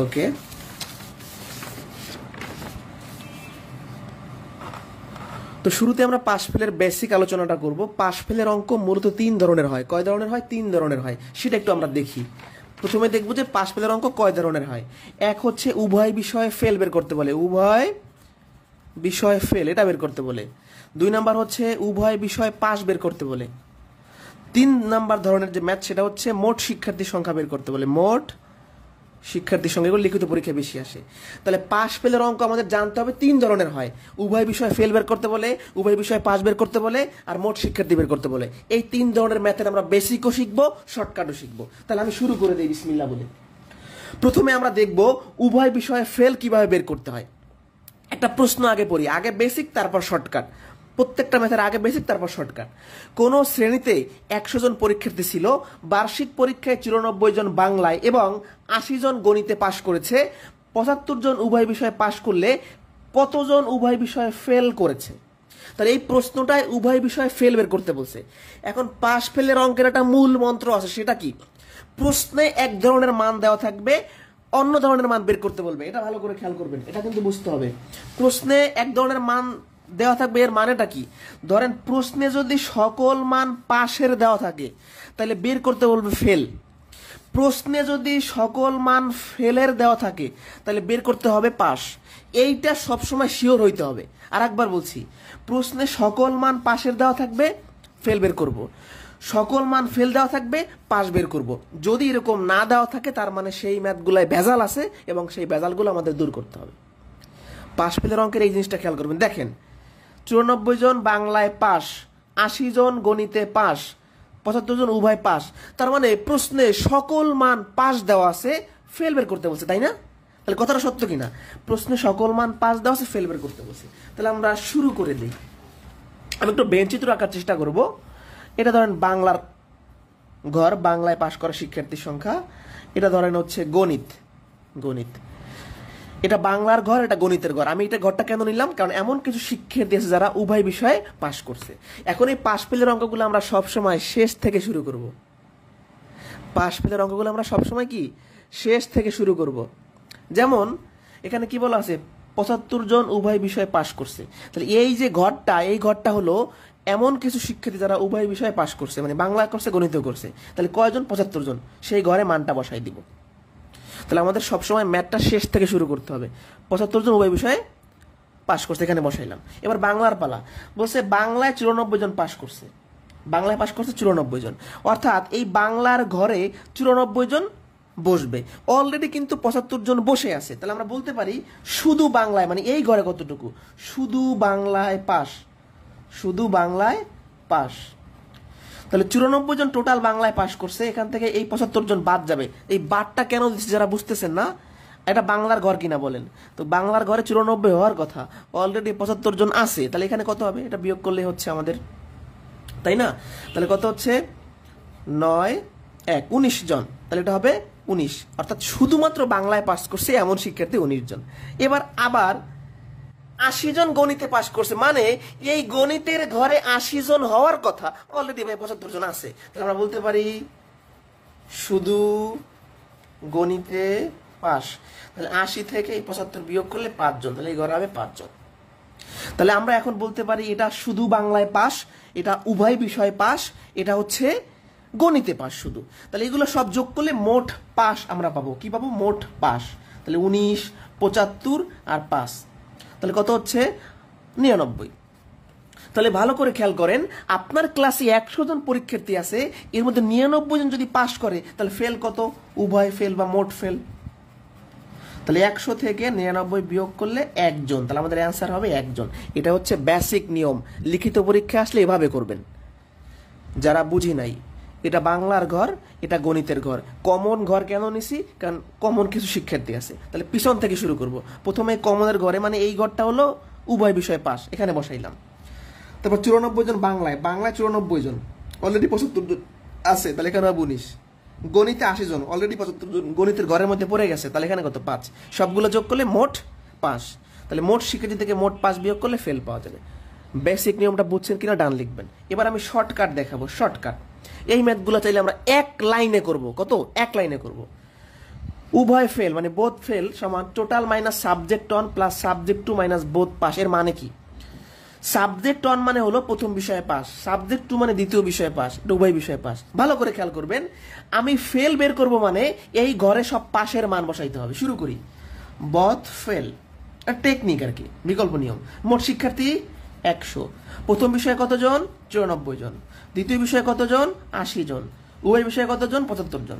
ওকে, তো শুরুতে আমরা পাশ ফেলের বেসিক আলোচনাটা করব। পাশ ফেলের অঙ্ক মূলত 3 ধরনের হয়। কয় ধরনের হয়? 3 ধরনের হয়, সেটা একটু আমরা দেখি। প্রথমে দেখব যে পাশ ফেলের অঙ্ক কয় ধরনের হয়। এক হচ্ছে উভয় বিষয়ে ফেল বের করতে বলে, উভয় বিষয়ে ফেল এটা বের করতে বলে। 2 নাম্বার হচ্ছে উভয় বিষয়ে পাশ বের করতে বলে। 3 নাম্বার ধরনের যে ম্যাথ সেটা হচ্ছে মোট শিক্ষার্থীর সংখ্যা বের করতে বলে, মোট শিক্ষার্থীর সঙ্গে এগুলো লিখিত পরীক্ষা বেশি আসে। তাহলে পাশ ফেলের অঙ্ক আমাদের জানতে হবে 3 ধরনের হয়। উভয় বিষয়ে ফেল বের করতে বলে, উভয় বিষয়ে পাশ বের করতে বলে, আর মোট শিক্ষার্থী বের করতে বলে। এই 3 ধরনের ম্যাথের আমরা বেসিকও শিখবো, শর্টকাটও শিখবো। তাহলে আমি শুরু করে দিই বিসমিল্লাহ বলে। প্রথমে আমরা দেখব উভয় বিষয়ে ফেল কিভাবে বের করতে হয়। একটা প্রশ্ন আগে পড়ি, আগে বেসিক তারপর শর্টকাট। প্রত্যেকটা ম্যাথের আগে বেসিক তারপর শর্টকাট। কোন শ্রেণীতে 100 জন পরীক্ষার্থী ছিল, বার্ষিক পরীক্ষায় 94 জন বাংলায় এবং 80 জন গণিতে পাশ করেছে, 75 জন উভয় বিষয়ে পাশ করলে কতজন উভয় বিষয়ে ফেল করেছে? তাহলে এই প্রশ্নটায় উভয় বিষয়ে ফেল বের করতে বলছে। এখন পাশ ফেলের অঙ্কের একটা মূল মন্ত্র আছে, সেটা কি? প্রশ্নে এক ধরনের মান দেওয়া থাকবে, অন্য ধরনের মান বের করতে বলবে। এটা ভালো করে খেয়াল করবেন, এটা কিন্তু বুঝতে হবে। প্রশ্নে এক ধরনের মান দেওয়া থাকবে, এর মানেটা কি? ধরেন প্রশ্নে যদি সকল মান পাশের দেওয়া থাকে তাহলে বের করতে বলবে ফেল। প্রশ্নে যদি সকল মান ফেলের দেওয়া থাকে তাহলে বের করতে হবে পাশ। এইটা সবসময় শিওর হইতে হবে। আর একবার বলছি, প্রশ্নে সকল মান পাশের দেওয়া থাকবে, ফেল বের করব। সকল মান ফেল দেওয়া থাকবে, পাশ বের করব। যদি এরকম না দেওয়া থাকে তার মানে সেই ম্যাথগুলোয় ভেজাল আছে এবং সেই ভেজালগুলো আমাদের দূর করতে হবে। পাশ ফেলের অঙ্কের এই জিনিসটা খেয়াল করবেন। দেখেন 94 জন বাংলায় পাশ, 80 জন গণিতে পাশ, 75 জন উভয় পাশ। তার মানে প্রশ্নে সকল মান পাশ দেওয়া আছে, ফেল বের করতে বলছে, তাই না? তাহলে কথাটা সত্য কিনা? প্রশ্নে সকল মান পাশ দেওয়া আছে, ফেল বের করতে বলছে। তাহলে আমরা শুরু করে দিই। আমি একটু বেঞ্চিত্র আঁকার চেষ্টা করব। এটা ধরেন বাংলার ঘর, বাংলায় পাশ করা শিক্ষার্থীর সংখ্যা। এটা ধরেন হচ্ছে গণিত, গণিত। এটা বাংলার ঘর, এটা গণিতের ঘর। আমি এটা ঘরটা কেন নিলাম? কারণ এমন কিছু শিক্ষার্থী আছে যারা উভয় বিষয়ে পাশ করছে। এখন এই পাশ ফেলের অঙ্কগুলো আমরা সবসময় শেষ থেকে শুরু করব। পাশ ফেলের অঙ্কগুলো আমরা সবসময় কি শেষ থেকে শুরু করব। যেমন এখানে কি বলা আছে? 75 জন উভয় বিষয়ে পাশ করছে। তাহলে এই যে ঘরটা, এই ঘরটা হলো এমন কিছু শিক্ষার্থী যারা উভয় বিষয়ে পাশ করছে, মানে বাংলা করছে, গণিত করছে। তাহলে কয়জন? 75 জন। সেই ঘরে মানটা বসাই দিব। তাহলে আমাদের সবসময় ম্যাথটা শেষ থেকে শুরু করতে হবে। 75 জন উভয় বিষয়ে পাশ করছে, এখানে বসাইলাম। এবার বাংলার পালা। বলছে বাংলায় 94 জন পাশ করছে, বাংলায় পাশ করছে 94 জন। অর্থাৎ এই বাংলার ঘরে 94 জন বসবে। অলরেডি কিন্তু 75 জন বসে আছে। তাহলে আমরা বলতে পারি শুধু বাংলায়, মানে এই ঘরে কতটুকু? শুধু বাংলায় পাশ, শুধু বাংলায় পাশ। তাহলে 94 জন টোটাল বাংলায় পাশ করছে, এখান থেকে এই 75 জন বাদ যাবে। এই বাদটা কেন দিচ্ছে যারা বুঝতেছেন না, এটা বাংলার ঘর কিনা বলেন তো? বাংলার ঘরে 94 হওয়ার কথা, অলরেডি 75 জন আছে। তাহলে এখানে কত হবে? এটা বিয়োগ করলে হচ্ছে আমাদের, তাই না? তাহলে কত হচ্ছে? 9 1 19 জন। তাহলে এটা হবে 19। অর্থাৎ শুধুমাত্র বাংলায় পাস করছে এমন শিক্ষার্থী 19 জন। এবার আবার 80 জন গণিতে পাশ করছে, মানে এই গণিতের ঘরে 80 জন হওয়ার কথা, অলরেডি 75 জন আছে। তাহলে আমরা বলতে পারি শুধু গণিতে পাশ। তাহলে 80 থেকে এই 75 বিয়োগ করলে 5 জন, তাহলে এই ঘরে হবে 5 জন। তাহলে আমরা এখন বলতে পারি এটা শুধু বাংলায় পাশ, এটা উভয় বিষয় পাশ, এটা হচ্ছে গণিতে পাশ শুধু। তাহলে এগুলো সব যোগ করলে মোট পাশ আমরা পাবো। কি পাবো? মোট পাশ। তাহলে 19, 75 আর 5, তাহলে কত হচ্ছে? 99। তাহলে ভালো করে খেয়াল করেন, আপনার ক্লাসে 100 জন পরীক্ষার্থী আছে, এর মধ্যে 99 জন যদি পাশ করে তাহলে ফেল কত? উভয় ফেল বা মোট ফেল। তাহলে 100 থেকে 99 বিয়োগ করলে 1 জন। তাহলে আমাদের অ্যান্সার হবে 1 জন। এটা হচ্ছে বেসিক নিয়ম। লিখিত পরীক্ষা আসলে এভাবে করবেন। যারা বুঝি নাই, এটা বাংলার ঘর, এটা গণিতের ঘর। কমন ঘর কেন নিছি? কারণ কমন কিছু শিক্ষার্থী আছে। তাহলে পিছন থেকে শুরু করব। প্রথমে কমনের ঘরে, মানে এই ঘরটা হলো উভয় বিষয় পাশ, এখানে বসাইলাম। তারপর 94 জন বাংলায়, বাংলায় 94 জন, অলরেডি 75 জন আছে, তাহলে এখানে 19। গণিতে 80 জন, অলরেডি 75 জন গণিতের ঘরের মধ্যে পড়ে গেছে, তাহলে এখানে কত? 5। সবগুলো যোগ করলে মোট পাস। তাহলে মোট শিক্ষার্থী থেকে মোট পাস বিয়োগ করলে ফেল পাওয়া যাবে। বেসিক নিয়মটা বুঝছেন কিনা ডান লিখবেন। এবার আমি শর্টকাট দেখাবো। শর্টকাট এই ম্যাথগুলো চাইলে আমরা 1 লাইনে করব। কত? 1 লাইনে করব। উভয় ফেল মানে বোথ ফেল সমান total minus subject on plus subject to minus both pass. এর মানে কি? সাবজেক্ট অন মানে হলো প্রথম বিষয়ে পাস, সাবজেক্ট টু মানে দ্বিতীয় বিষয়ে পাস, এটা উভয় বিষয়ে পাস। ভালো করে খেয়াল করবেন, আমি ফেল বের করব মানে এই ঘরে সব পাশের মান বসাইতে হবে। শুরু করি, বথ ফেল, টেকনিক আর কি, বিকল্প নিয়ম। মোট শিক্ষার্থী 100। প্রথম বিষয়ে কতজন? 94 জন। দ্বিতীয় বিষয়ে কতজন? 80 জন। উভয় বিষয়ে কতজন? 75 জন।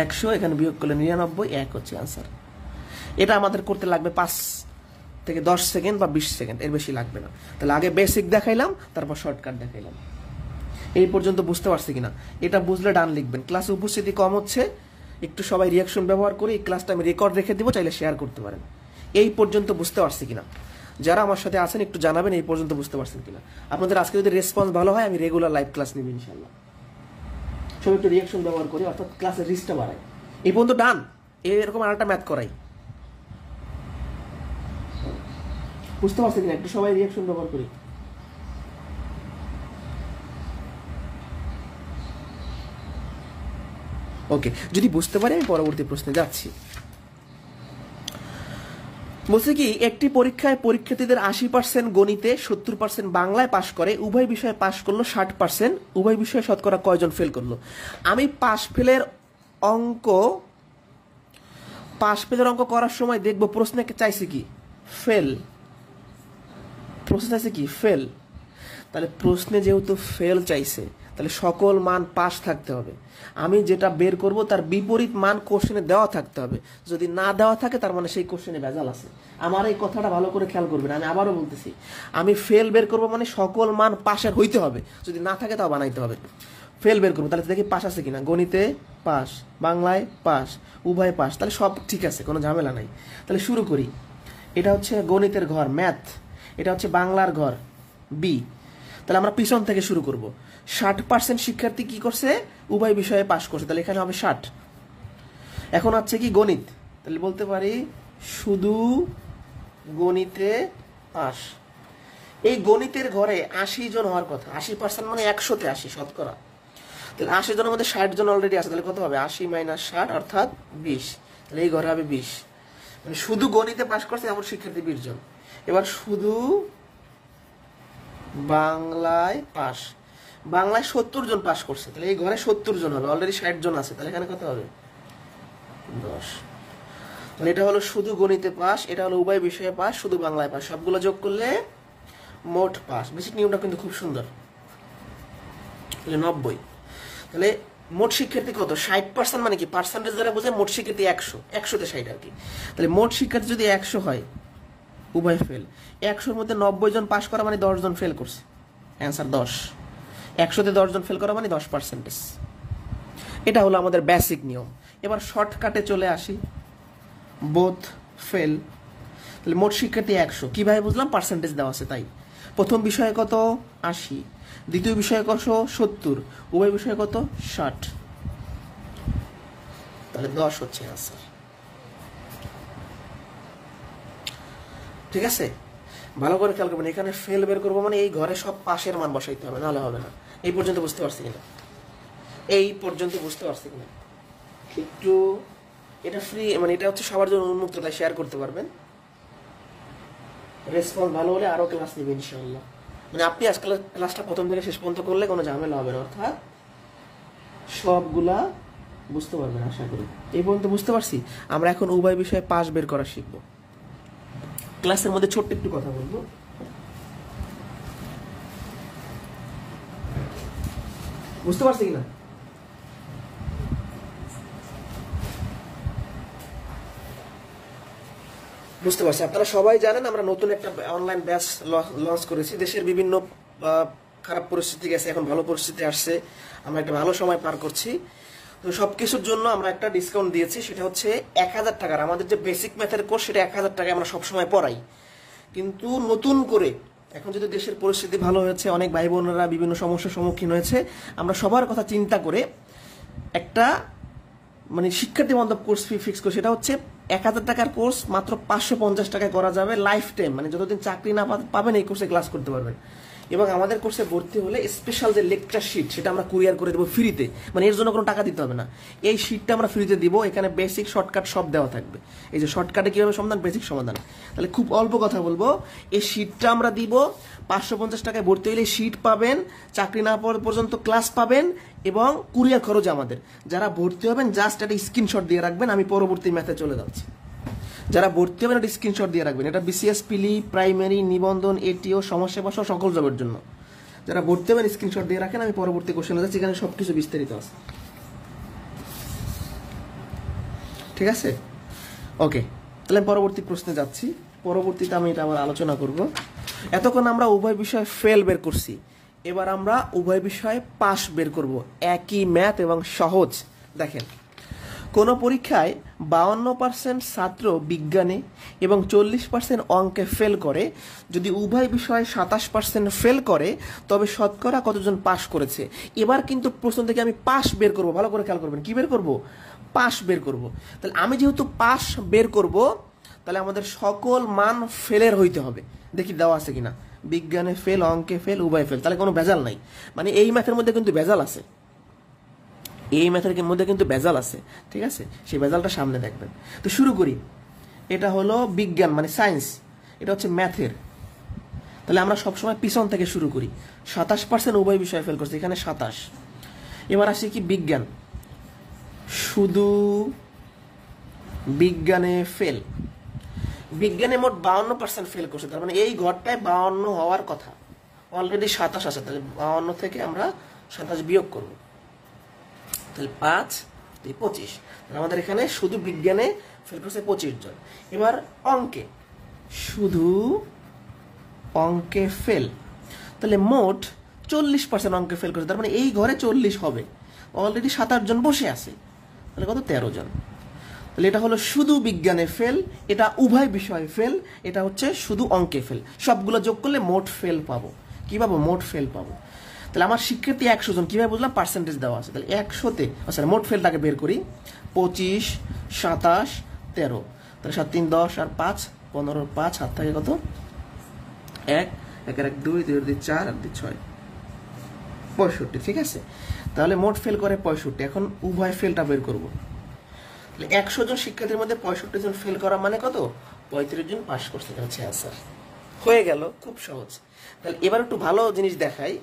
100 এখানে বিয়োগ করলে 99, 1 হচ্ছে আনসার। এটা আমাদের করতে লাগবে 5 থেকে 10 সেকেন্ড বা 20 সেকেন্ড, এর বেশি লাগবে না। তাহলে আগে বেসিক দেখাইলাম, তারপর শর্টকাট দেখাইলাম। এই পর্যন্ত বুঝতে পারছি কিনা? এটা বুঝলে ডান লিখবেন। ক্লাসে উপস্থিতি কম হচ্ছে, একটু সবাই রিয়াকশন ব্যবহার করি। এই ক্লাসটা আমি রেকর্ড রেখে দিব, চাইলে শেয়ার করতে পারেন। এই পর্যন্ত বুঝতে পারছি কিনা? যারা আমার সাথে আছেন একটু জানাবেন এই পর্যন্ত বুঝতে পারছেন কিনা। আপনাদের আজকে যদি রেসপন্স ভালো হয় আমি রেগুলার লাইভ ক্লাস নিব ইনশাল্লাহ। সবাই একটু রিয়াকশন ব্যবহার করি, অর্থাৎ ক্লাসের রিচটা বাড়াই। এই পর্যন্ত ডান। এরকম আরেকটা ম্যাথ করাই, বুঝতে পারছি কিনা? একটু সবাই রিয়াকশন ব্যবহার করি। ওকে, যদি বুঝতে পারি আমি পরবর্তী প্রশ্নে যাচ্ছি। বলছে কি, একটি পরীক্ষায় পরীক্ষার্থীদের 80% গণিতে, 70% বাংলায় পাশ করে, উভয় বিষয়ে পাশ করলো 60%, উভয় বিষয়ে শতকরা কয়জন ফেল করলো? আমি পাশ ফেলের অঙ্ক করার সময় দেখবো প্রশ্নে চাইছে কি? ফেল। প্রশ্ন চাইছে কি? ফেল। তাহলে প্রশ্নে যেহেতু ফেল চাইছে, তাহলে সকল মান পাস থাকতে হবে। আমি যেটা বের করব তার বিপরীত মান কোশ্চেনে দেওয়া থাকতে হবে। যদি না দেওয়া থাকে তার মানে সেই কোশ্চেনে ভেজাল আছে। আমার এই কথাটা ভালো করে খেয়াল করবেন। আমি আবারও বলতেছি, আমি ফেল বের করব মানে সকল মান পাশের হইতে হবে, যদি না থাকে তাও বানাইতে হবে। ফেল বের করবো, তাহলে দেখি পাস আছে কিনা। গণিতে পাস, বাংলায় পাস, উভয় পাস, তাহলে সব ঠিক আছে, কোনো ঝামেলা নাই। তাহলে শুরু করি। এটা হচ্ছে গণিতের ঘর ম্যাথ, এটা হচ্ছে বাংলার ঘর বি। তাহলে আমরা পিছন থেকে শুরু করব। 60% শিক্ষার্থী কি করছে? উভয় বিষয়ে পাশ করছে, তাহলে এখানে হবে 60। এখন হচ্ছে কি গণিত, তাহলে বলতে পারি শুধু গণিতে পাস। এই গণিতের ঘরে 80 জন হওয়ার কথা। 80% মানে 100তে 80 শতকরা। তাহলে 80 জনের মধ্যে 60 জন অলরেডি আছে, তাহলে কত হবে? 80 - 60 অর্থাৎ 20। তাহলে এই ঘরে হবে 20। মানে শুধু গণিতে পাশ করছে এমন শিক্ষার্থী 20 জন। এবার শুধু বাংলায় পাস, বাংলায় 70 জন পাস করছে, তাহলে এই ঘরে 70 জন হবে, অলরেডি 60 জন আছে, তাহলে এখানে কত হবে? 10। তাহলে এটা হলো শুধু গণিতে পাস, এটা হলো উভয় বিষয়ে পাস, শুধু বাংলায় পাস, সবগুলো যোগ করলে মোট পাস। বেসিক নিয়মটা কিন্তু খুব সুন্দর। তাহলে 90। তাহলে মোট শিক্ষার্থী কত? 60% মানে কি? পার্সেন্টেজ দ্বারা বোঝায় মোট শিক্ষার্থী 100, 100তে 60 আর কি। তাহলে মোট শিক্ষার্থী যদি 100 হয়, উভয় ফেল। 100-র মধ্যে 90 জন পাস করা মানে 10 জন ফেল করছে, অ্যান্সার 10। 100তে 10 জন ফেল করা মানে 10%। এটা হলো আমাদের বেসিক নিয়ম। এবার শর্টকাটে চলে আসি, বোথ ফেল। তাহলে মোট শিক্ষার্থী 100, কিভাবে বুঝলাম? পার্সেন্টেজ দেওয়া আছে তাই। প্রথম বিষয়ে কত? 80, দ্বিতীয় বিষয়ে কত? 70, উভয় বিষয়ে কত? 60, তাহলে 10 হচ্ছে আনসার। ঠিক আছে, ভালো করে খেয়াল করবেন। এখানে ফেল বের করবো মানে এই ঘরে সব পাশের মান বসাইতে হবে, নাহলে হবে না। এই পর্যন্ত বুঝতে পারছি কিনা? এই পর্যন্ত বুঝতে পারছি কিনা? একটু এটা ফ্রি, মানে এটা হচ্ছে সবার জন্য উন্মুক্ত, তাই শেয়ার করতে পারবেন। রেসপন্স ভালো হলে আরো ক্লাস নেবেন ইনশাআল্লাহ। মানে আপনি আজকাল ক্লাসটা প্রথম থেকে শেষ পর্যন্ত করলে কোনো ঝামেলা হবে না, অর্থাৎ সবগুলা বুঝতে পারবেন আশা করি। এই পর্যন্ত বুঝতে পারছি। আমরা এখন উভয় বিষয়ে পাস বের করা শিখবো। ক্লাসের মধ্যে ছোট্ট একটু কথা বলবো। বুঝতে পারছি কিনা? বুঝতে পারছি। আপনারা সবাই জানেন আমরা নতুন একটা অনলাইন ব্যাচ লঞ্চ করেছি। দেশের বিভিন্ন খারাপ পরিস্থিতি গেছে, এখন ভালো পরিস্থিতি আসছে, আমরা একটা ভালো সময় পার করছি। তো সবকিছুর জন্য আমরা একটা ডিসকাউন্ট দিয়েছি, সেটা হচ্ছে 1000 টাকার। আমাদের যে বেসিক ম্যাথের কোর্স সেটা 1000 টাকায় আমরা সবসময় পড়াই। কিন্তু নতুন করে এখন যদি দেশের পরিস্থিতি ভালো হয়েছে, অনেক ভাই বোনেরা বিভিন্ন সমস্যার সম্মুখীন হয়েছে, আমরা সবার কথা চিন্তা করে একটা মানে শিক্ষার্থী বান্ধব কোর্স ফি ফিক্স করে। সেটা হচ্ছে 1000 টাকার কোর্স মাত্র 550 টাকায় করা যাবে লাইফ টাইম, মানে যতদিন চাকরি না পাবেন এই কোর্সে ক্লাস করতে পারবেন এবং আমাদের কোর্সে ভর্তি হলে স্পেশাল যে লেকচার শিট সেটা আমরা কুরিয়ার করে দেবো ফ্রিতে, মানে এর জন্য কোনো টাকা দিতে হবে না। এই শিটটা আমরা ফ্রিতে দিব, এখানে বেসিক শর্টকাট সব দেওয়া থাকবে। এই যে শর্টকাটে কীভাবে সমাধান, বেসিক সমাধান। তাহলে খুব অল্প কথা বলবো, এই শিটটা আমরা দিব, 550 টাকায় ভর্তি হলে শিট পাবেন, চাকরি না পাওয়া পর্যন্ত ক্লাস পাবেন, এবং কুরিয়ার খরচ আমাদের। যারা ভর্তি হবেন জাস্ট একটা স্ক্রিনশট দিয়ে রাখবেন, আমি পরবর্তী ম্যাথে চলে যাচ্ছি। যারা ভর্তি হবেন একটা স্ক্রিনশট দিয়ে রাখবেন, এটা বিসিএস পিলি, প্রাইমারি, নিবন্ধন, এটিও, সমাজসেবা সহ সকল জবের জন্য। যারা ভর্তি হবেন স্ক্রিনশট দিয়ে রাখেন, আমি পরবর্তী কোশ্চেনে যাচ্ছি, এখানে সবকিছু বিস্তারিত আছে। ঠিক আছে, ওকে। তাহলে আমি পরবর্তী প্রশ্নে যাচ্ছি, পরবর্তীতে আমি এটা আবার আলোচনা করব। এতক্ষণ আমরা উভয় বিষয়ে ফেল বের করছি, এবার আমরা উভয় বিষয়ে পাস বের করব, একই ম্যাথ এবং সহজ। দেখেন, কোনো পরীক্ষায় 52% ছাত্র বিজ্ঞানে এবং 40% অঙ্কে ফেল করে, যদি উভয় বিষয়ে 27% ফেল করে, তবে শতকরা কতজন পাশ করেছে। এবার কিন্তু প্রশ্ন থেকে আমি পাস বের করব, ভালো করে খেয়াল করবেন, কি বের করব, পাস বের করব। তাহলে আমি যেহেতু পাস বের করব, তাহলে আমাদের সকল মান ফেলের হইতে হবে। দেখি দেওয়া আছে কিনা, বিজ্ঞানে ফেল, অঙ্কে ফেল, উভয় ফেল, তাহলে কোনো ভেজাল নাই। মানে এই ম্যাথের মধ্যে কিন্তু ভেজাল আছে, এই ম্যাথের মধ্যে কিন্তু ভেজাল আছে। ঠিক আছে, সেই ভেজালটা সামনে দেখবেন। তো শুরু করি। এটা হলো বিজ্ঞান মানে সায়েন্স, এটা হচ্ছে ম্যাথের। তাহলে আমরা সবসময় পিছন থেকে শুরু করি। 27% উভয় বিষয়ে ফেল করছে, এখানে 27। এবার আসি কি বিজ্ঞান, শুধু বিজ্ঞানে ফেল। বিজ্ঞানে মোট 52% ফেল করছে, তার মানে এই ঘরটায় 52 হওয়ার কথা, অলরেডি 27 আছে। তাহলে 52 থেকে আমরা 27 বিয়োগ করবো, তাহলে 5 2 25। আমাদের এখানে শুধু বিজ্ঞানে ফেল করছে 25 জন। এবার অঙ্কে, শুধু অঙ্কে ফেল, তাহলে মোট 40% অঙ্কে ফেল করছে, তার মানে এই ঘরে 40 হবে, অলরেডি 7-8 জন বসে আছে, তাহলে কত, 13 জন। তাহলে এটা হলো শুধু বিজ্ঞানে ফেল, এটা উভয় বিষয়ে ফেল, এটা হচ্ছে শুধু অঙ্কে ফেল। সবগুলো যোগ করলে মোট ফেল পাবো। কি পাবো, মোট ফেল পাবো। তাহলে আমার শিক্ষার্থী 100 জন, কিভাবে বুঝলাম, পার্সেন্টেজ দেওয়া আছে। তাহলে 100-তে, আচ্ছা মোট ফেলটাকে বের করি, 25 27 13, তাহলে 7 3 10 আর 5 15, 5 হাত থাকে কত, 1 1 1 2 2 2 4 আর 2 6 65। ঠিক আছে, তাহলে মোট ফেল করে 65। এখন উভয় ফেলটা বের করব। তাহলে 100 জন শিক্ষার্থীর মধ্যে 65 জন ফেল করা মানে কত, 35 জন পাস করছে, এটা হচ্ছে অ্যান্সার। হয়ে গেল, খুব সহজ। তাহলে এবার একটু ভালো জিনিস দেখাই,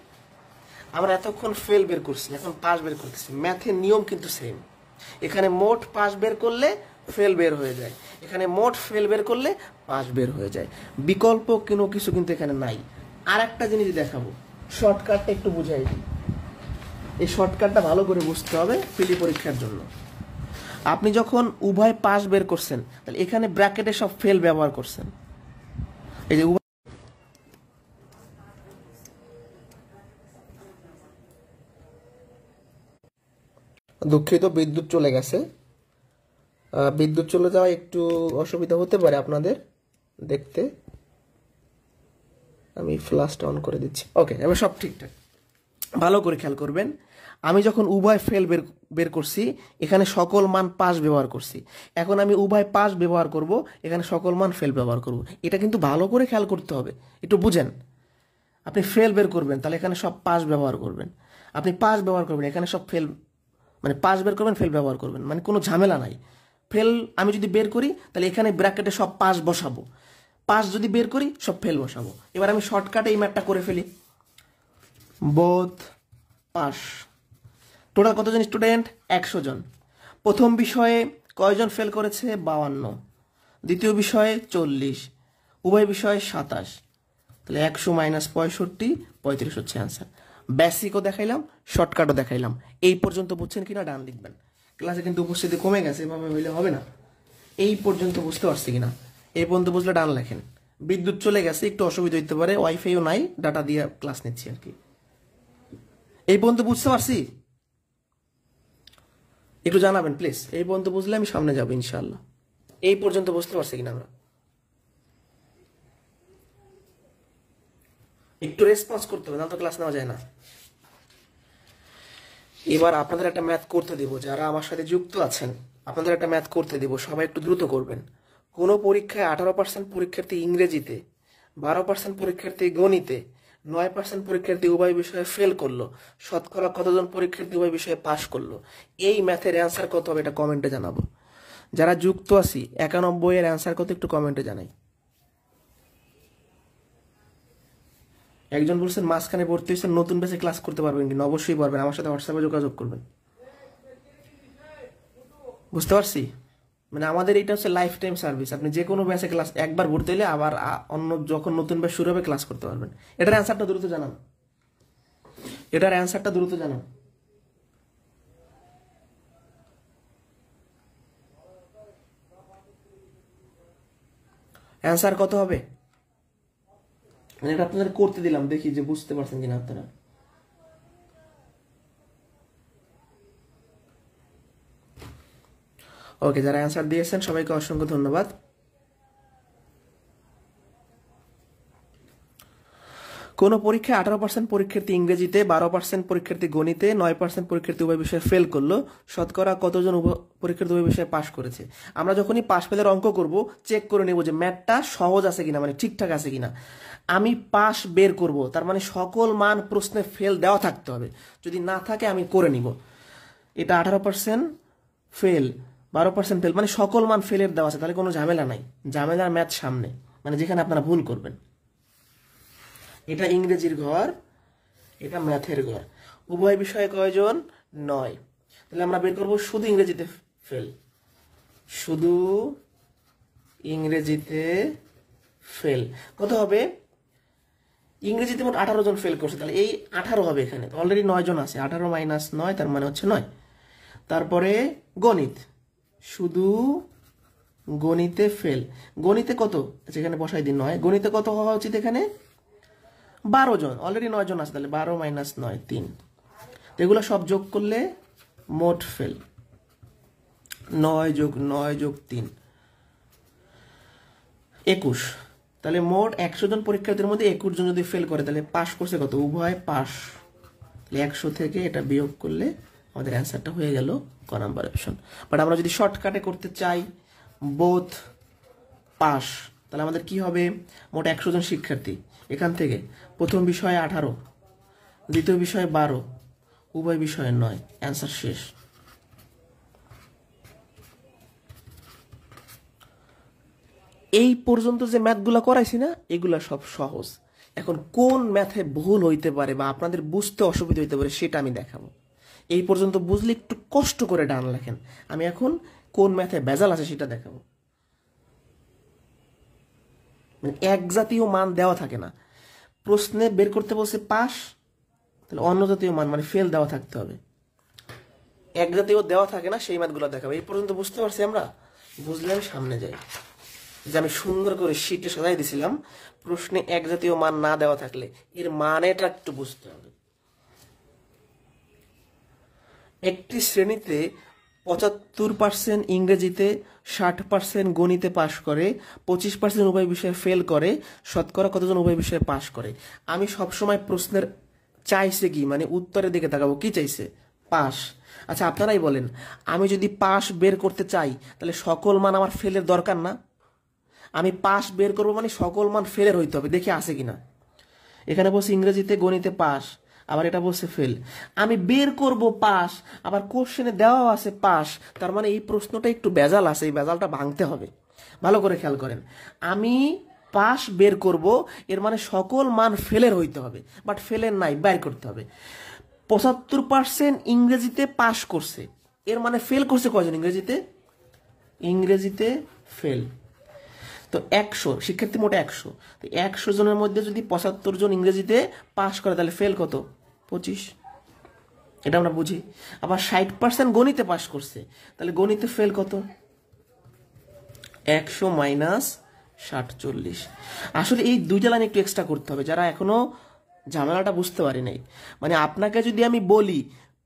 আমরা এতক্ষণ ফেল বের করছি, এখন পাস বের করতেছি। ম্যাথের নিয়ম কিন্তু সেম, এখানে মোট পাস বের করলে ফেল বের হয়ে যায়, এখানে মোট ফেল বের করলে পাস বের হয়ে যায়, বিকল্প কোনো কিছু কিন্তু এখানে নাই। আর একটা জিনিস দেখাবো, শর্টকাটটা একটু বুঝাই দিই। এই শর্টকাটটা ভালো করে বুঝতে হবে পিলি পরীক্ষার জন্য। আপনি যখন উভয় পাস বের করছেন, তাহলে এখানে ব্র্যাকেটে সব ফেল ব্যবহার করছেন। এই যে দুঃখিত, বিদ্যুৎ চলে গেছে। বিদ্যুৎ চলে যাওয়া একটু অসুবিধা হতে পারে আপনাদের দেখতে, আমি ফ্ল্যাশটা অন করে দিচ্ছি। ওকে, এবার সব ঠিকঠাক, ভালো করে খেয়াল করবেন। আমি যখন উভয় ফেল বের করছি, এখানে সকল মান পাস ব্যবহার করছি। এখন আমি উভয় পাস ব্যবহার করব, এখানে সকল মান ফেল ব্যবহার করব। এটা কিন্তু ভালো করে খেয়াল করতে হবে, একটু বুঝেন। আপনি ফেল বের করবেন, তাহলে এখানে সব পাস ব্যবহার করবেন। আপনি পাস ব্যবহার করবেন, এখানে সব ফেল, মানে পাস বের করবেন, ফেল ব্যবহার করবেন, মানে কোনো ঝামেলা নাই। ফেল আমি যদি বের করি, তাহলে এখানে ব্র্যাকেটে সব পাস বসাবো, পাস যদি বের করি সব ফেল বসাবো। এবার আমি শর্টকাটে এই ম্যাথটা করে ফেলি, বোথ পাস। টোটাল কতজন স্টুডেন্ট, 100 জন। প্রথম বিষয়ে কয়জন ফেল করেছে, 52। দ্বিতীয় বিষয়ে 40, উভয় বিষয়ে 27। তাহলে 100 মাইনাস 65, 35 হচ্ছে অ্যান্সার। বেসিকও দেখাইলাম, শর্টকাটও দেখাইলাম। এই পর্যন্ত বুঝছেন কিনা ডান লিখবেন। ক্লাসে কিন্তু উপস্থিতি কমে গেছে, এভাবে হইলে হবে না। এই পর্যন্ত বুঝতে পারছি কিনা, এই পর্যন্ত বুঝলে ডান লেখেন। বিদ্যুৎ চলে গেছে, একটু অসুবিধা হইতে পারে, ওয়াইফাইও নাই, ডাটা দিয়ে ক্লাস নিচ্ছি আর কি। এই পর্যন্ত বুঝতে পারছি, একটু জানাবেন প্লিজ। এই পর্যন্ত বুঝলে আমি সামনে যাবো ইনশাআল্লাহ। এই পর্যন্ত বুঝতে পারছি কিনা আমরা, একটু রেসপন্স করতে হবে, তাহলে তো ক্লাস নেওয়া যায় না। এবার আপনাদের একটা ম্যাথ করতে দিব, যারা আমার সাথে যুক্ত আছেন আপনাদের একটা ম্যাথ করতে দিব, সবাই একটু দ্রুত করবেন। কোনো পরীক্ষায় 18% পরীক্ষার্থী ইংরেজিতে, 12% পরীক্ষার্থী গণিতে, 9% পরীক্ষার্থী উভয় বিষয়ে ফেল করলো, শতকরা কতজন পরীক্ষার্থী উভয় বিষয়ে পাশ করলো। এই ম্যাথের অ্যান্সার কত হবে এটা কমেন্টে জানাবো। যারা যুক্ত আছি 91 এর অ্যান্সার কত একটু কমেন্টে জানাই। একজন বলছেন মাঝখানে ভর্তি হয়েছেন, নতুন ব্যাচে ক্লাস করতে পারবেন কিনা? অবশ্যই পারবেন, আমার সাথে হোয়াটসঅ্যাপে যোগাযোগ করবেন। বুঝতে পারছি, মানে আমাদের এটা হচ্ছে লাইফ টাইম সার্ভিস। আপনি যে কোনো ব্যাচে ক্লাস একবার ভর্তি হলে আবার অন্য যখন নতুন ব্যাচ শুরু হবে ক্লাস করতে পারবেন। এটার অ্যান্সারটা দ্রুত জানান, এটার অ্যান্সারটা দ্রুত জানান। অ্যান্সার কত হবে? মানে এটা আপনাদের করতে দিলাম, দেখি যে বুঝতে পারছেন কিনা আপনারা। ওকে, যারা অ্যান্সার দিয়েছেন সবাইকে অসংখ্য ধন্যবাদ। কোন পরীক্ষায় 18% পরীক্ষার্থী ইংরেজিতে, 12% পরীক্ষার্থী গণিতে, 9% পরীক্ষার্থী উভয় বিষয়ে ফেল করলো, শতকরা কতজন পরীক্ষার্থী উভয় বিষয়ে পাশ করেছে। আমরা যখনই পাশ ফেলের অঙ্ক করব চেক করে নেব যে ম্যাথটা সহজ আছে কিনা, মানে ঠিকঠাক আছে কিনা। আমি পাশ বের করব, তার মানে সকল মান প্রশ্নে ফেল দেওয়া থাকতে হবে। যদি না থাকে আমি করে নিব। এটা 18% ফেল, 12% ফেল, মানে সকল মান ফেলের দেওয়া আছে, তাহলে কোনো ঝামেলা নাই। ঝামেলার ম্যাথ সামনে, মানে যেখানে আপনারা ভুল করবেন। এটা ইংরেজির ঘর, এটা ম্যাথের ঘর। উভয় বিষয়ে কয়জন? 9। তাহলে আমরা বের করবো শুধু ইংরেজিতে ফেল, শুধু ইংরেজিতে ফেল কত হবে? ইংরেজিতে মোট 18 জন ফেল করছে, তাহলে এই 18 হবে। এখানে অলরেডি 9 জন আছে, 18 মাইনাস 9 তার মানে হচ্ছে 9। তারপরে গণিত, শুধু গণিতে ফেল। গণিতে কত? এখানে বসাই দিন 9। গণিতে কত হওয়া উচিত? এখানে 12 জন, অলরেডি 9 জন আছে, তাহলে 12 মাইনাস 9 3। তো এগুলো সব যোগ করলে মোট ফেল 9 যোগ 9 যোগ 3 21। তাহলে মোট 100 জন পরীক্ষার্থীর মধ্যে 21 জন যদি ফেল করে তাহলে পাশ করছে কত? উভয় পাশ। তাহলে 100 থেকে এটা বিয়োগ করলে আমাদের অ্যান্সারটা হয়ে গেল ক নাম্বার অপশন। বাট আমরা যদি শর্টকাটে করতে চাই বোথ পাস, তাহলে আমাদের কি হবে? মোট 100 জন শিক্ষার্থী, এখান থেকে প্রথম বিষয়ে 18, দ্বিতীয় বিষয়ে 12, উভয় বিষয়ে 9, অ্যান্সার শেষ। এই পর্যন্ত যে ম্যাথগুলো করাইছি না, এগুলা সব সহজ। এখন কোন ম্যাথে ভুল হইতে পারে বা আপনাদের বুঝতে অসুবিধা হইতে পারে সেটা আমি দেখাবো। এই পর্যন্ত বুঝলে একটু কষ্ট করে ডান লেখেন, আমি এখন কোন ম্যাথে ভেজাল আছে সেটা দেখাবো। মানে এক জাতীয় মান দেওয়া থাকে না, প্রশ্নে বের করতে বলছে পাস, তাহলে অন্য জাতীয় মান মানে ফেল দেওয়া থাকতে হবে। এক জাতীয় দেওয়া থাকে না, সেই ম্যাথগুলো দেখাবো। এই পর্যন্ত বুঝতে পারছি আমরা? বুঝলে আমি সামনে যাই। যে আমি সুন্দর করে শীটে সাজাই দিছিলাম, প্রশ্নে এক জাতীয় মান না দেওয়া থাকলে এর মানেটা একটু বুঝতে হবে। একটি শ্রেণীতে 75% ইংরেজিতে, 60% গণিতে পাশ করে, 25% উভয় বিষয়ে ফেল করে, শতকরা কতজন উভয় বিষয়ে পাশ করে। আমি সবসময় প্রশ্নের চাইছে কি, মানে উত্তরের দিকে তাকাবো, কি চাইছে? পাস। আচ্ছা আপনারাই বলেন, আমি যদি পাস বের করতে চাই তাহলে সকল মান আমার ফেলের দরকার না? আমি পাস বের করবো মানে সকল মান ফেলের হইতে হবে, দেখি আছে কিনা। এখানে বলছে ইংরেজিতে গণিতে পাস, আবার এটা বলছে ফেল। আমি বের করব পাস, আবার কোশ্চেনে দেওয়া আছে পাস, তার মানে এই প্রশ্নটা একটু ভেজাল আছে, এই ভেজালটা ভাঙতে হবে। ভালো করে খেয়াল করেন, আমি পাস বের করব, এর মানে সকল মান ফেলের হইতে হবে, বাট ফেলের নাই, বের করতে হবে। 75% ইংরেজিতে পাস করছে, এর মানে ফেল করছে কয়জন ইংরেজিতে? ইংরেজিতে ফেল। তো 100 শিক্ষার্থী, মোট 100, তো 100 জনের মধ্যে যদি 75 জন ইংরেজিতে পাস করে তাহলে ফেল কত? 25। এটা আমরা বুঝি। আবার 60% গণিতে পাস করছে, তাহলে গণিতে ফেল কত? 100 মাইনাস 60 40। আসলে এই দুইটা লাইন একটু এক্সট্রা করতে হবে, যারা এখনো ঝামেলাটা বুঝতে পারি নাই। মানে আপনাকে যদি আমি বলি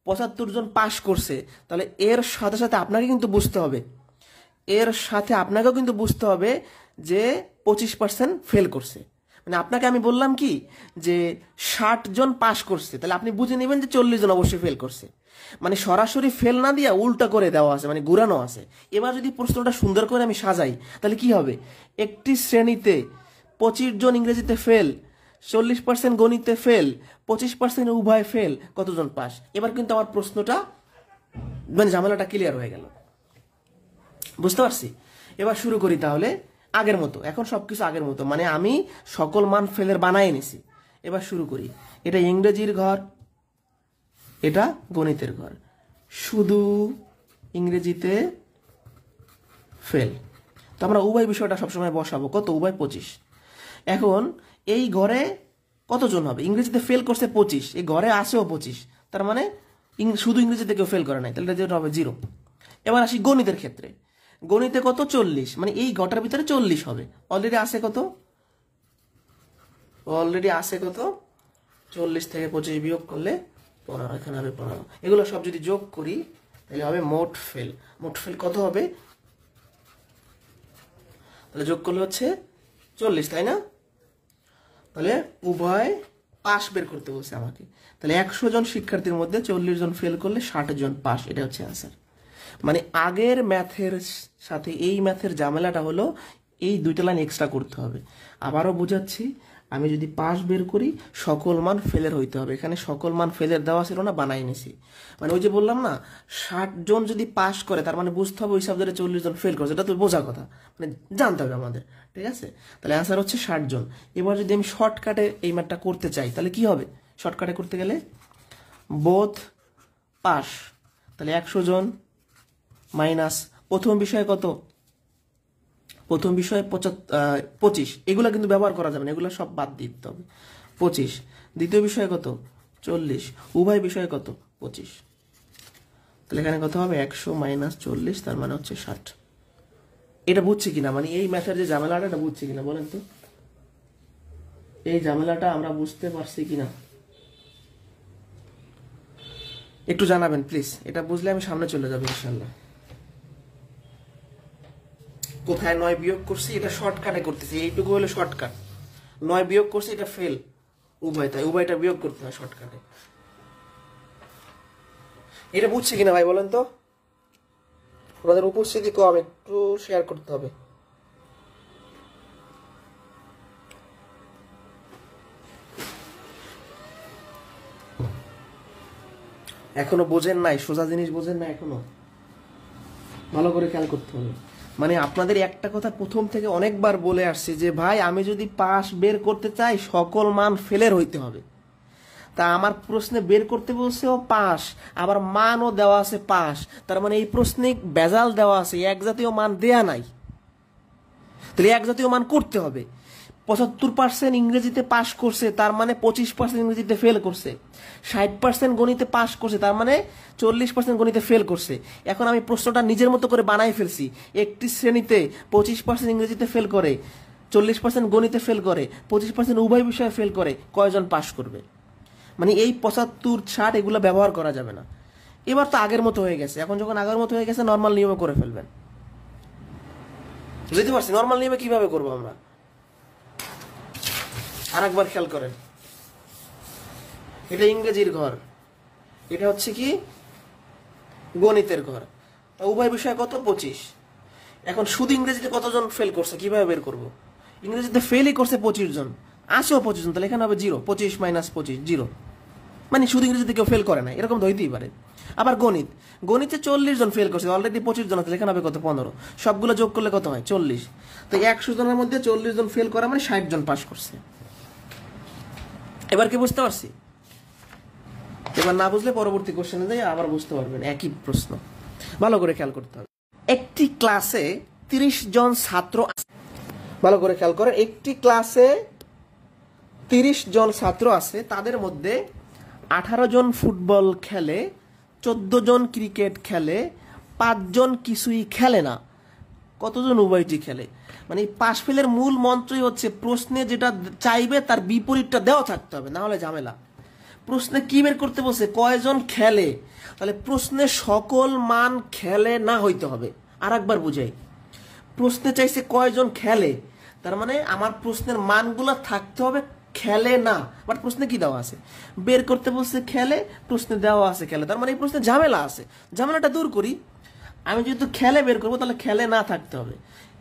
75 জন পাস করছে, তাহলে এর সাথে সাথে আপনাকে কিন্তু বুঝতে হবে, এর সাথে আপনাকেও কিন্তু বুঝতে হবে যে 25% ফেল করছে। মানে আপনাকে আমি বললাম কি যে 60 জন পাস করছে, তাহলে আপনি বুঝে নেবেন যে 40 জন অবশ্যই ফেল করছে। মানে সরাসরি ফেল না দিয়া উল্টা করে দেওয়া আছে, মানে ঘুরানো আছে। এবার যদি প্রশ্নটা সুন্দর করে আমি সাজাই তাহলে কি হবে? একটি শ্রেণীতে 25 জন ইংরেজিতে ফেল, 40% গণিতে ফেল, 25% উভয় ফেল, কতজন পাস? এবার কিন্তু আমার প্রশ্নটা মানে ঝামেলাটা ক্লিয়ার হয়ে গেল, বুঝতে পারছি। এবার শুরু করি তাহলে আগের মতো, এখন সবকিছু আগের মতো, মানে আমি সকল মান ফেলের বানাই নিছি। এবার শুরু করি। এটা ইংরেজির ঘর, এটা গণিতের ঘর, শুধু ইংরেজিতে ফেল। তো আমরা উভয় বিষয়টা সবসময় বসাবো, কত? উভয় 25। এখন এই ঘরে কতজন হবে? ইংরেজিতে ফেল করছে 25, এই ঘরে আসেও 25, তার মানে শুধু ইংরেজিতে কেউ ফেল করে নাই, তাহলে যেটা হবে 0। এবার আসি গণিতের ক্ষেত্রে। গণিতে কত? 40, মানে এই ঘরটার ভিতরে 40 হবে। অলরেডি আসে কত? 40 থেকে 25 বিয়োগ করলে 15, এখানে হবে 15। এগুলো সব যদি যোগ করি তাহলে হবে মোট ফেল। মোট ফেল কত হবে? তাহলে যোগ করলে হচ্ছে 40, তাই না? তাহলে উভয় পাস বের করতে বলছে আমাকে। তাহলে 100 জন শিক্ষার্থীর মধ্যে 40 জন ফেল করলে 60 জন পাস, এটা হচ্ছে আনসার। মানে আগের ম্যাথের সাথে এই ম্যাথের ঝামেলাটা হলো এই দুইটা লাইন এক্সট্রা করতে হবে। আবারও বুঝাচ্ছি, আমি যদি পাস বের করি সকল মান ফেলের হইতে হবে। এখানে সকল মান ফেলের দেওয়া ছিল না, বানাই নিছি। মানে ওই যে বললাম না, 60 জন যদি পাস করে তার মানে বুঝতে হবে ওই সাবজেক্টে 40 জন ফেল করছে, এটা তো বোঝা কথা, মানে জানতে হবে আমাদের, ঠিক আছে? তাহলে অ্যান্সার হচ্ছে 60 জন। এবার যদি আমি শর্টকাটে এই ম্যাথটা করতে চাই তাহলে কি হবে? শর্টকাটে করতে গেলে বোথ পাস, তাহলে 100 জন মাইনাস প্রথম বিষয়ে কত? প্রথম বিষয়ে 25, এগুলো কিন্তু ব্যবহার করা যাবে না, এগুলো সব বাদ দিতে হবে। 25, দ্বিতীয় বিষয়ে কত? 40, উভয় বিষয়ে কত? 25। তাহলে এখানে কত হবে? 100 মাইনাস 40, তার মানে হচ্ছে 60। এটা বুঝছি কিনা, মানে এই ম্যাথের যে ঝামেলাটা, এটা বুঝছি কিনা বলেন তো? এই ঝামেলাটা আমরা বুঝতে পারছি কিনা একটু জানাবেন প্লিজ। এটা বুঝলে আমি সামনে চলে যাবো ইনশাল্লাহ। কোথায় 9 বিয়োগ করছি, এটা শর্টকাটে করতেছি, এইটুকু হলো শর্টকাট। 9 বিয়োগ করছি, এটা ফেল, উভয়, তাই উভয়টা বিয়োগ করতে হয় শর্টকাটে। এটা বুঝছে কিনা ভাই বলেন তো? ওনাদের উপস্থিতি কম, একটু শেয়ার করতে হবে। এখনো বোঝেন নাই, সোজা জিনিস বোঝেন না এখনো, ভালো করে খেয়াল করতে হবে। মানে আপনাদের একটা কথা প্রথম থেকে অনেকবার বলে আসছি যে ভাই আমি যদি পাস বের করতে চাই সকল মান ফেলের হইতে হবে। তা আমার প্রশ্নে বের করতে বলছে ও পাস, আবার মানও দেওয়া আছে পাস, তার মানে এই প্রশ্নে ভেজাল দেওয়া আছে, এক জাতীয় মান দেয়া নাই, তাহলে এক জাতীয় মান করতে হবে। 75% ইংরেজিতে পাস করছে, তার মানে 25% ইংরেজিতে ফেল করছে। 60% গণিতে পাস করছে, তার মানে 40% গণিতে ফেল করছে। এখন আমি প্রশ্নটা নিজের মতো করে বানাই ফেলছি। একটি শ্রেণীতে 25% ইংরেজিতে ফেল করে, 40% গণিতে ফেল করে, 25% উভয় বিষয়ে ফেল করে, কয়জন পাস করবে? মানে এই 75, 60 এগুলো ব্যবহার করা যাবে না। এবার তো আগের মতো হয়ে গেছে, এখন যখন আগের মতো হয়ে গেছে নর্মাল নিয়মে করে ফেলবেন। বুঝতে পারছি নর্মাল নিয়মে কিভাবে করবো আমরা? আরেকবার খেয়াল করেন, এটা ইংরেজির ঘর, এটা হচ্ছে কি গণিতের ঘর, উভয় বিষয়ে কত? 25। এখন শুধু ইংরেজিতে কতজন ফেল করছে কিভাবে বের করব? ইংরেজিতে ফেলই করছে 25 জন, আসেও 25 জন, তাহলে এখানে হবে 0। 25 মাইনাস 25, 0, মানে শুধু ইংরেজিতে কেউ ফেল করে না, এরকম তো হইতেই পারে। আবার গণিতে 40 জন ফেল করছে, অলরেডি 25 জন আছে, এখানে হবে কত? 15। সবগুলো যোগ করলে কত হয়? 40। তো 100 জনের মধ্যে 40 জন ফেল করা মানে 60 জন পাস করছে। এবার কি বুঝতে পারছি? এবার না বুঝলে পরবর্তী কোশ্চেনে যাই আবার বুঝতে পারবেন, একই প্রশ্ন, ভালো করে খেয়াল করতে হবে। একটি ক্লাসে 30 জন ছাত্র, ভালো করে খেয়াল করেন, একটি ক্লাসে 30 জন ছাত্র আছে, তাদের মধ্যে 18 জন ফুটবল খেলে, 14 জন ক্রিকেট খেলে, 5 জন কিছুই খেলে না, কতজন উভয়টি খেলে? মানে এই পাশ ফেলের মূল মন্ত্রই হচ্ছে প্রশ্নে যেটা চাইবে তার বিপরীতটা দেওয়া থাকতে হবে, না হলে ঝামেলা। প্রশ্নে কি বের করতে বলছে? কয়জন খেলে, তাহলে প্রশ্নে সকল মান খেলে না হইতে হবে। আর একবার বুঝাই, প্রশ্নে চাইছে কয়জন খেলে, তার মানে আমার প্রশ্নের মানগুলো থাকতে হবে খেলে না, বাট প্রশ্নে কি দেওয়া আছে? বের করতে বলছে খেলে, প্রশ্নে দেওয়া আছে খেলে, তার মানে এই প্রশ্নে ঝামেলা আছে। ঝামেলাটা দূর করি, আমি যেহেতু খেলে বের করবো তাহলে খেলে না থাকতে হবে।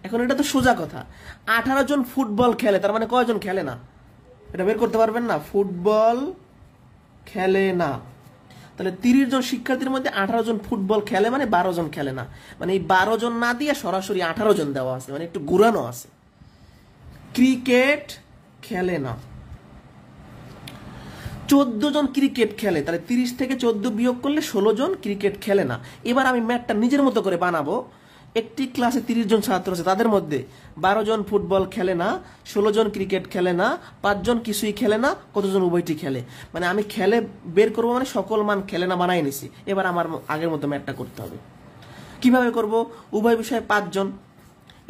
এখন এটা তো সোজা কথা, 18 জন ফুটবল খেলে, তার মানে কয়জন খেলে না? এটা বের করতে পারবেন না, ফুটবল খেলে না। তাহলে 30 জন শিক্ষার্থীর মধ্যে 18 জন ফুটবল খেলে, মানে 12 জন খেলে না। মানে এই 12 জন না দিয়ে সরাসরি 18 জন দেওয়া আছে, মানে একটু ঘুরানো আছে। ক্রিকেট খেলে না। 14 জন ক্রিকেট খেলে, তাহলে 30 থেকে 14 বিয়োগ করলে 16 জন ক্রিকেট খেলে না। এবার আমি ম্যাথটা নিজের মতো করে বানাবো। একটি ক্লাসে 30 জন ছাত্র আছে, তাদের মধ্যে 12 জন ফুটবল খেলে না, 16 জন ক্রিকেট খেলে না, 5 জন কিছুই খেলে না, কতজন উভয়টি খেলে। মানে আমি খেলে বের করবো, মানে সকল মান খেলে না বানাই নিছি। এবার আমার আগের মতো ম্যাথটা করতে হবে। কিভাবে করব? উভয় বিষয়ে 5 জন,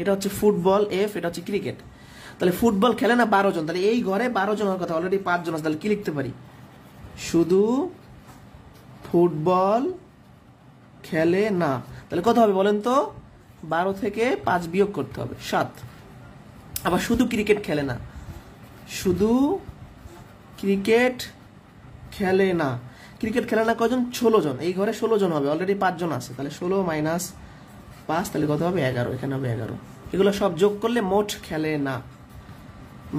এটা হচ্ছে ফুটবল এফ, এটা হচ্ছে ক্রিকেট। তাহলে ফুটবল খেলে না 12 জন, তাহলে এই ঘরে 12 জন হওয়ার কথা, অলরেডি 5 জন আছে। তাহলে কি লিখতে পারি? শুধু ফুটবল খেলে না। তাহলে কত হবে বলেন তো? 12 থেকে 5 বিয়োগ করতে হবে, 7। আবার শুধু ক্রিকেট খেলে না, শুধু ক্রিকেট খেলে না। ক্রিকেট খেলে না কজন? 16 জন। এই ঘরে 16 জন হবে, অলরেডি 5 জন আছে। তাহলে 16 মাইনাস 5, তাহলে কত হবে? 11। এখানে হবে 11। এগুলো সব যোগ করলে মোট খেলে না,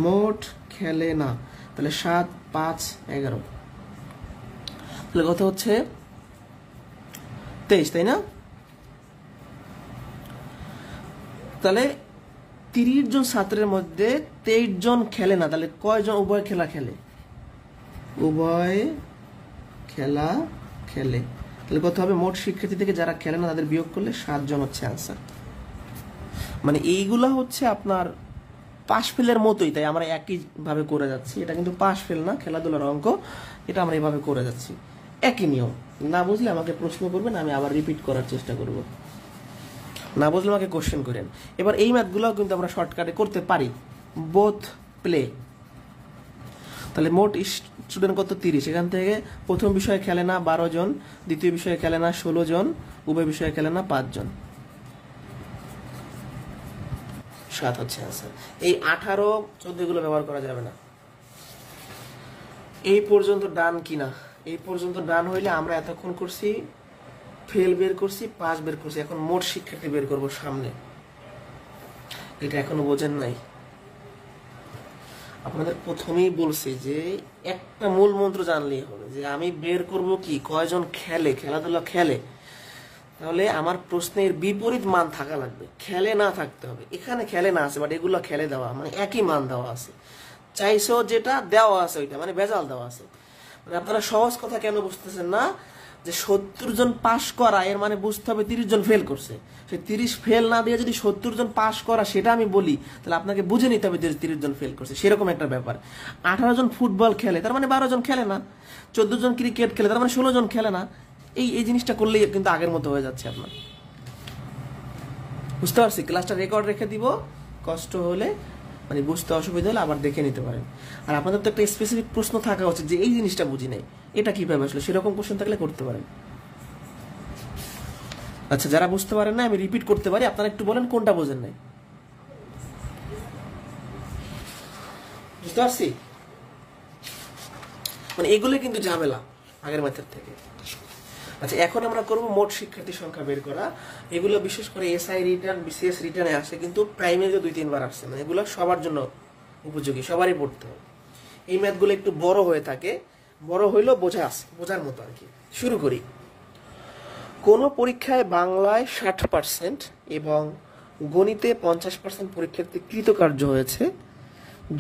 মোট খেলে না। তাহলে 7, 5, 11, তাহলে কত হচ্ছে? 23, তাই না? তাহলে 30 জন ছাত্রের মধ্যে 23 জন খেলে না। তাহলে কয়জন উভয় খেলা খেলে? উভয় খেলা খেলে। তাহলে কত হবে? মোট শিক্ষার্থী থেকে যারা খেলে না তাদের বিয়োগ করলে 7 জন হচ্ছে আনসার। মানে এইগুলা হচ্ছে আপনার পাশ ফেলের মতোই, তাই আমরা একই ভাবে করে যাচ্ছি। এটা কিন্তু পাশ ফেল না, খেলাধুলার অঙ্ক। এটা আমরা এইভাবে করে যাচ্ছি, একই নিয়ম। না বুঝলে আমাকে প্রশ্ন করবেন, আমি আবার রিপিট করার চেষ্টা করব। না বুঝলে আমাকে কোশ্চেন করেন। এবার এই ম্যাথগুলোও কিন্তু আমরা শর্টকাটে করতে পারি, বোথ প্লে। তাহলে মোট স্টুডেন্ট কত? 30। এখান থেকে প্রথম বিষয়ে খেলে না 12 জন, দ্বিতীয় বিষয়ে খেলে না 16 জন, উভয় বিষয়ে খেলে না 5 জন, 7 হচ্ছে আনসার। এই 18, 14 গুলো ব্যবহার করা যাবে না। এই পর্যন্ত ডান কিনা? এই পর্যন্ত ডান হইলে আমরা এতক্ষণ করছি ফেল বের করছি, পাস বের করছি। এখন মোট শিক্ষার্থী বের করব সামনে। এটা এখনো বোঝেন নাই? আপনাদের প্রথমেই বলছি যে একটা মূল মন্ত্র জানলেই হবে, যে আমি বের করব কি কয়জন খেলে, খেলাধুলা খেলে। তাহলে আমার প্রশ্নের বিপরীত মান থাকা লাগবে, খেলে না থাকতে হবে। এখানে খেলে না আছে, বাট এগুলো খেলে দেওয়া, মানে একই মান দেওয়া আছে। চাইছো যেটা দেওয়া আছে ওইটা, মানে ভেজাল দেওয়া আছে। মানে আপনারা সহজ কথা কেন বুঝতেছেন না? যে 70 জন পাশ করা, এর মানে বুঝতে হবে 30 জন ফেল করছে। সে 30 ফেল না দিয়ে যদি 70 জন পাশ করা সেটা আমি বলি, তাহলে আপনাকে বুঝে নিতে হবে যে 30 জন ফেল করছে। সেরকম একটা ব্যাপার। 18 জন ফুটবল খেলে, তার মানে 12 জন খেলে না। 14 জন ক্রিকেট খেলে, তার মানে 16 জন খেলে না। এই জিনিসটা করলেই কিন্তু আগের মতো হয়ে যাচ্ছে আপনার। বুঝতে পারছি? ক্লাসটা রেকর্ড রেখে দিব, কষ্ট হলে মানে বুঝতে অসুবিধা হলে আবার দেখে নিতে পারেন। আর আপনাদের তো একটা স্পেসিফিক প্রশ্ন থাকা উচিত যে এই জিনিসটা বুঝি নাই, এটা কিভাবে আসলে, সেরকম কোশ্চেন থাকলে করতে পারেন। আচ্ছা, যারা বুঝতে পারেন না আমি রিপিট করতে পারি, আপনারা একটু বলেন কোনটা বোঝেন নাই। বুঝতে পারছি? মানে এগুলো কিন্তু ঝামেলা আগের ম্যাথের থেকে। আচ্ছা, এখন আমরা করব মোট শিক্ষার্থী সংখ্যা বের করা। এগুলো বিশেষ করে এসআই রিটার্ন, বিসিএস রিটার্নে আসে, কিন্তু প্রাইমারিতে 2-3 বার আসছে। মানে এগুলো সবার জন্য উপযোগী, সবারই পড়তে হবে। এই ম্যাথগুলো একটু বড় হয়ে থাকে, বড় হইলেও বোঝার মতো আর কি। শুরু করি। কোন পরীক্ষায় বাংলায় 60% এবং গণিতে 50% পরীক্ষার্থী কৃতকার্য হয়েছে,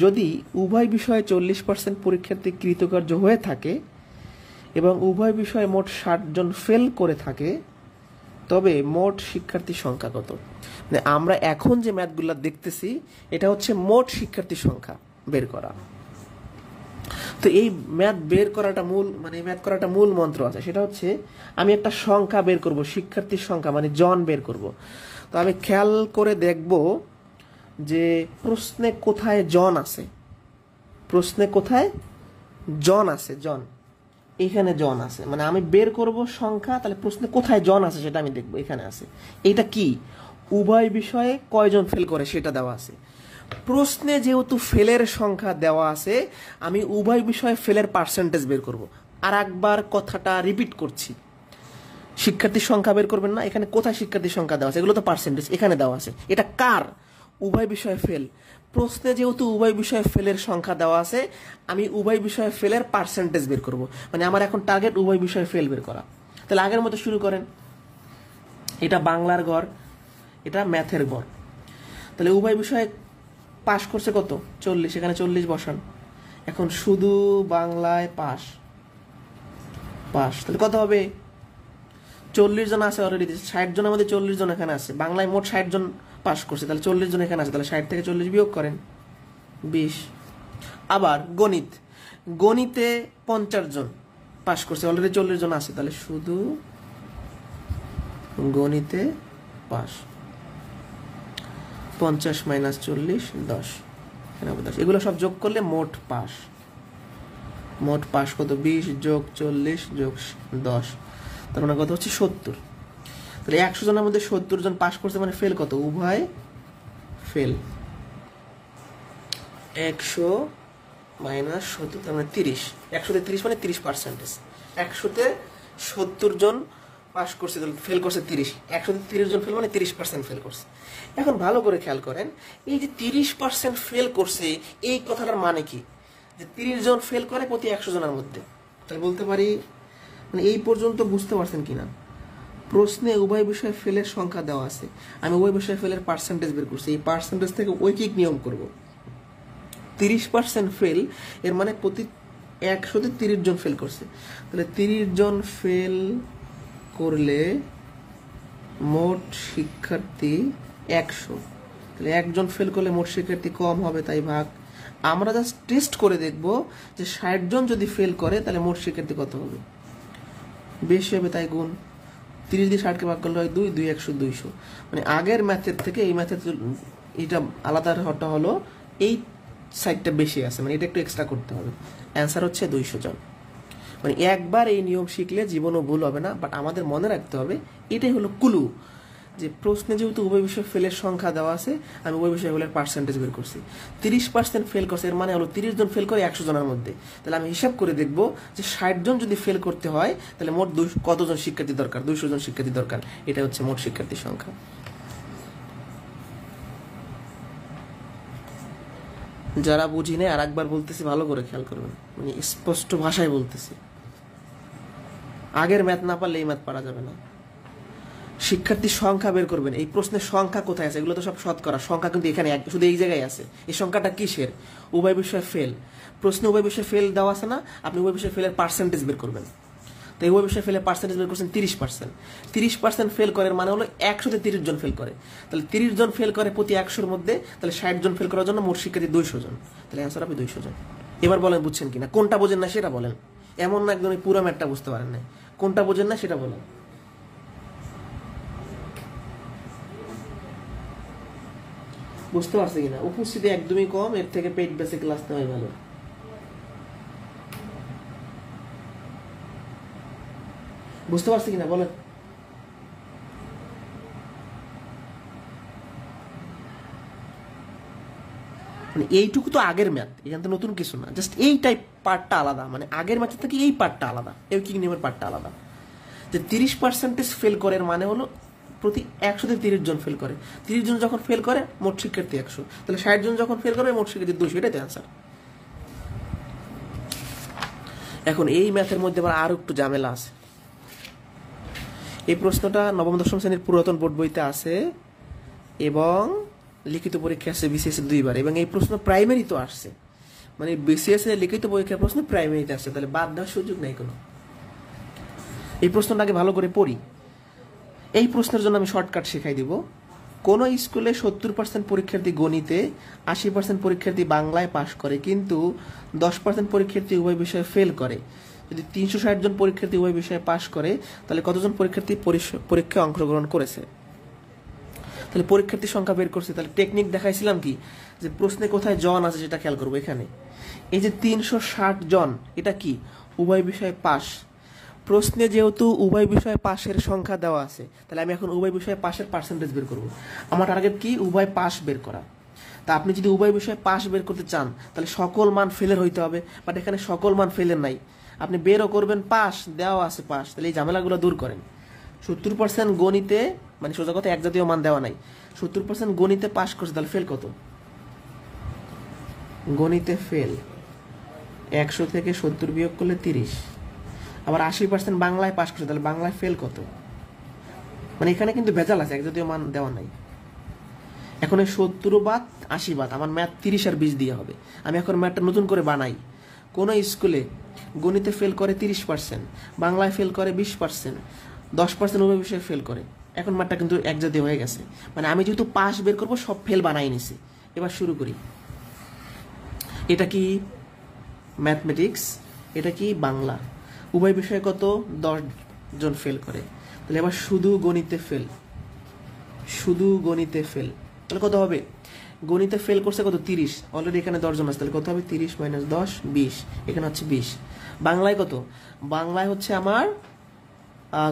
যদি উভয় বিষয়ে 40% পরীক্ষার্থী কৃতকার্য হয়ে থাকে এবং উভয় বিষয়ে মোট 60 জন ফেল করে থাকে, তবে মোট শিক্ষার্থী সংখ্যা কত? মানে আমরা এখন যে ম্যাথগুলো দেখতেছি এটা হচ্ছে মোট শিক্ষার্থী সংখ্যা বের করা। তো এই ম্যাথ বের করাটা মূল মন্ত্র আছে, সেটা হচ্ছে আমি একটা সংখ্যা বের করব, শিক্ষার্থীর সংখ্যা মানে জন বের করব। তো আমি খেয়াল করে দেখব যে প্রশ্নে কোথায় জন আছে, প্রশ্নে কোথায় জন আছে, জন এখানে জন আছে। মানে আমি বের করব সংখ্যা, তাহলে প্রশ্নে কোথায় জন আছে সেটা আমি দেখব, এখানে আছে। এইটা কি? উভয় বিষয়ে কয়জন ফেল করে সেটা দেওয়া আছে। প্রশ্নে যেহেতু ফেলের সংখ্যা দেওয়া আছে, আমি উভয় বিষয়ে ফেলের পার্সেন্টেজ বের করব। আর একবার কথাটা রিপিট করছি, শিক্ষার্থীর সংখ্যা বের করবেন না, এখানে কোথায় শিক্ষার্থীর সংখ্যা দেওয়া আছে, এগুলো তো পার্সেন্টেজ এখানে দেওয়া আছে। এটা কার? উভয় বিষয়ে ফেল। প্রশ্নে যেহেতু উভয় বিষয়ে ফেলের সংখ্যা দেওয়া আছে, আমি উভয় বিষয়ে ফেলের পার্সেন্টেজ বের করব। মানে আমার এখন টার্গেট উভয় বিষয়ে ফেল বের করা। তাহলে আগের মতো শুরু করেন। এটা বাংলার ঘর, এটা ম্যাথের ঘর। তাহলে উভয় বিষয়ে পাশ করছে কত? 40, এখানে 40 বসান। এখন শুধু বাংলায় পাশ, তাহলে কত হবে? 40 জন আছে অলরেডি, 60 জন আমাদের, 40 জন এখানে আছে। বাংলায় মোট 60 জন পাস করছে, তাহলে 40 জন এখানে আছে, তাহলে 60 থেকে 40 বিয়োগ করেন, 20। আবার গণিতে 50 জন পাস করছে, অলরেডি 40 জন আছে, তাহলে শুধু গণিতে পাস। 50 মাইনাস 40, 10, এগুলো সব যোগ করলে মোট পাস কত? 20 যোগ 40 যোগ 10, তার মানে কত হচ্ছে? 70। তাহলে 100 জনের মধ্যে 70 জন পাস করছে, মানে ফেল কত? উভয় ফেল। 100 মাইনাস 70, তার মানে 30। 100তে 30 মানে 30%। 100তে 70 জন পাস করছে, ফেল করছে 30। 100তে 30 জন ফেল মানে 30% ফেল করছে। এখন ভালো করে খেয়াল করেন, এই যে 30% ফেল করছে, এই কথাটার মানে কি? যে 30 জন ফেল করে প্রতি 100 জনের মধ্যে। তাহলে বলতে পারি, মানে এই পর্যন্ত বুঝতে পারছেন কিনা? প্রশ্নে উভয় বিষয়ে ফেলের সংখ্যা দেওয়া আছে, আমি উভয় বিষয়ে ফেলের পার্সেন্টেজ বের করছি। এই পার্সেন্টেজ থেকে ঐকিক নিয়ম করব। 30% ফেল, এর মানে প্রতি 100তে 30 জন ফেল করছে। তাহলে 30 জন ফেল করলে মোট শিক্ষার্থী 100। তাহলে একজন ফেল করলে মোট শিক্ষার্থী কম হবে, তাই ভাগ। আমরা জাস্ট টেস্ট করে দেখব যে 60 জন যদি ফেল করে তাহলে মোট শিক্ষার্থী কত হবে? বেশি হবে, তাই গুণ। 30 দিয়ে 60কে ভাগ করলে হয় 2, 2 100, 200। মানে আগের ম্যাথের থেকে এই ম্যাথের এটা আলাদা হলো, এই সাইডটা বেশি আছে, মানে এটা একটু এক্সট্রা করতে হবে। অ্যান্সার হচ্ছে 200 জন। মানে একবার এই নিয়ম শিখলে জীবনও ভুল হবে না, বাট আমাদের মনে রাখতে হবে, এটাই হলো কুলু, যে প্রশ্নে যেহেতু উভয় বিষয়ে ফেলের সংখ্যা দেওয়া আছে, আমি উভয় বিষয়ে ফেলের পার্সেন্টেজ বের করছি। 30% ফেল করছে, এর মানে হলো 30 জন ফেল করে 100 জনের মধ্যে। তাহলে আমি হিসাব করে দেখব যে 60 জন যদি ফেল করতে হয়, তাহলে মোট কতজন শিক্ষার্থী দরকার? 200 জন শিক্ষার্থী দরকার। এটা হচ্ছে মোট শিক্ষার্থীর সংখ্যা। যারা বুঝি নেই, আর একবার বলতেছি, ভালো করে খেয়াল করবেন, মানে স্পষ্ট ভাষায় বলতেছি। আগের ম্যাথ না পারলে এই ম্যাথ পারা যাবে না। শিক্ষার্থীর সংখ্যা বের করবেন। এই প্রশ্নের সংখ্যা কোথায় আছে? এগুলো তো সব শতকরা সংখ্যা, কিন্তু এখানে শুধু এই জায়গায় আছে। এই সংখ্যাটা কিসের? উভয় বিষয়ে ফেল। প্রশ্নে উভয় বিষয়ে ফেল দেওয়া আছে না, আপনি উভয় বিষয়ে ফেলের পার্সেন্টেজ বের করবেন। তো এই উভয় বিষয়ে ফেলের পার্সেন্টেজ বের করছেন 30%। 30% ফেল করার মানে হলো 100তে 30 জন ফেল করে। তাহলে 30 জন ফেল করে প্রতি 100-র মধ্যে, তাহলে 60 জন ফেল করার জন্য মোট শিক্ষার্থী 200 জন। তাহলে অ্যান্সার হবে 200 জন। এবার বলেন বুঝছেন কিনা? কোনটা বোঝেন না সেটা বলেন। এমন না একদম পুরো ম্যাথটা বুঝতে পারেন না, কোনটা বোঝেন না সেটা বলেন। বুঝতে পারছি কিনা? উপস্থিতি একদমই কম, এর থেকে পেইড বেসিক ক্লাস নেওয়াই ভালো। বুঝতে পারছি কিনা বলেন। মানে এইটুকু তো আগের ম্যাথ, এখান থেকে নতুন কিছু না, জাস্ট এই টাইপ পার্টটা আলাদা। মানে আগের ম্যাথের থেকে এই পার্টটা আলাদা, এই কি নিয়মের পার্টটা আলাদা। যে 30% ফেল করে মানে হলো প্রতি 100তে 30 জন ফেল করে। 30 জন যখন ফেল করে মোট শিক্ষার্থী 100। তাহলে 60 জন যখন ফেল করে মোট শিক্ষার্থী 200। এটাই অ্যান্সার। এখন এই ম্যাথের মধ্যে আবার আরো একটু ঝামেলা আছে। এই প্রশ্নটা নবম দশম শ্রেণীর পুরাতন বোর্ড বইতে আছে এবং লিখিত পরীক্ষা আসছে বিসিএস 2বার, এবং এই প্রশ্ন প্রাইমারি তো আসছে। মানে বিসিএস এর লিখিত পরীক্ষার প্রশ্ন প্রাইমারিতে আসছে, তাহলে বাদ দেওয়ার সুযোগ নাই কোনো। এই প্রশ্নটা আগে ভালো করে পড়ি। এই প্রশ্নের জন্য আমি শর্টকাট শেখাই দিব। কোন স্কুলে 70% পরীক্ষার্থী গণিতে, 80% পরীক্ষার্থী বাংলায় পাশ করে, কিন্তু 10% পরীক্ষার্থী উভয় বিষয়ে ফেল করে। যদি 360 জন পরীক্ষার্থী উভয় বিষয়ে পাশ করে, তাহলে কতজন পরীক্ষার্থী পরীক্ষায় অংশগ্রহণ করেছে? তাহলে পরীক্ষার্থীর সংখ্যা বের করছি। তাহলে টেকনিক দেখাইছিলাম কি, যে প্রশ্নে কোথায় জন আছে সেটা খেয়াল করবো। এখানে এই যে 360 জন, এটা কি? উভয় বিষয়ে পাশ। প্রশ্নে যেহেতু উভয় বিষয়ে পাশের সংখ্যা দেওয়া আছে, তাহলে আমি এখন উভয় বিষয়ে পাশের পার্সেন্টেজ বের করব। আমার টার্গেট কি? উভয় পাশ বের করা। তা আপনি যদি উভয় বিষয়ে পাশ বের করতে চান, তাহলে সকল মান ফেলের হইতে হবে, বাট এখানে সকল মান ফেলের নাই। আপনি বেরও করবেন পাশ, দেওয়া আছে পাশ, তাহলে এই ঝামেলাগুলো দূর করেন। 70% গণিতে, মানে সোজা কথা এক জাতীয় মান দেওয়া নাই, 70% গণিতে পাশ করছে, তাহলে ফেল কত? গণিতে ফেল 100 থেকে 70 বিয়োগ করলে 30। আবার 80% বাংলায় পাস করছে, তাহলে বাংলায় ফেল কত? মানে এখানে কিন্তু ভেজাল আছে, এক জাতীয় মান দেওয়া নাই। এখন এই 70 বাদ 80 বাদ আমার ম্যাথ 30 আর 20 দিয়ে হবে। আমি এখন ম্যাথটা নতুন করে বানাই। কোন স্কুলে গণিতে ফেল করে 30%, বাংলায় ফেল করে 20%, 10% উভয় বিষয়ে ফেল করে। এখন ম্যাথটা কিন্তু এক জাতীয় হয়ে গেছে। মানে আমি যেহেতু পাস বের করবো সব ফেল বানাই নিছি। এবার শুরু করি। এটা কি ম্যাথমেটিক্স, এটা কি বাংলা। উভয় বিষয়ে কত? 10 জন ফেল করে। তাহলে এবার শুধু গণিতে ফেল, শুধু গণিতে ফেল, তাহলে কত হবে? গণিতে ফেল করছে কত? 30। অলরেডি এখানে 10 জন আছে, তাহলে কত হবে? 30 - 10 20। এখানে হচ্ছে 20। বাংলায় কত? বাংলায় হচ্ছে আমার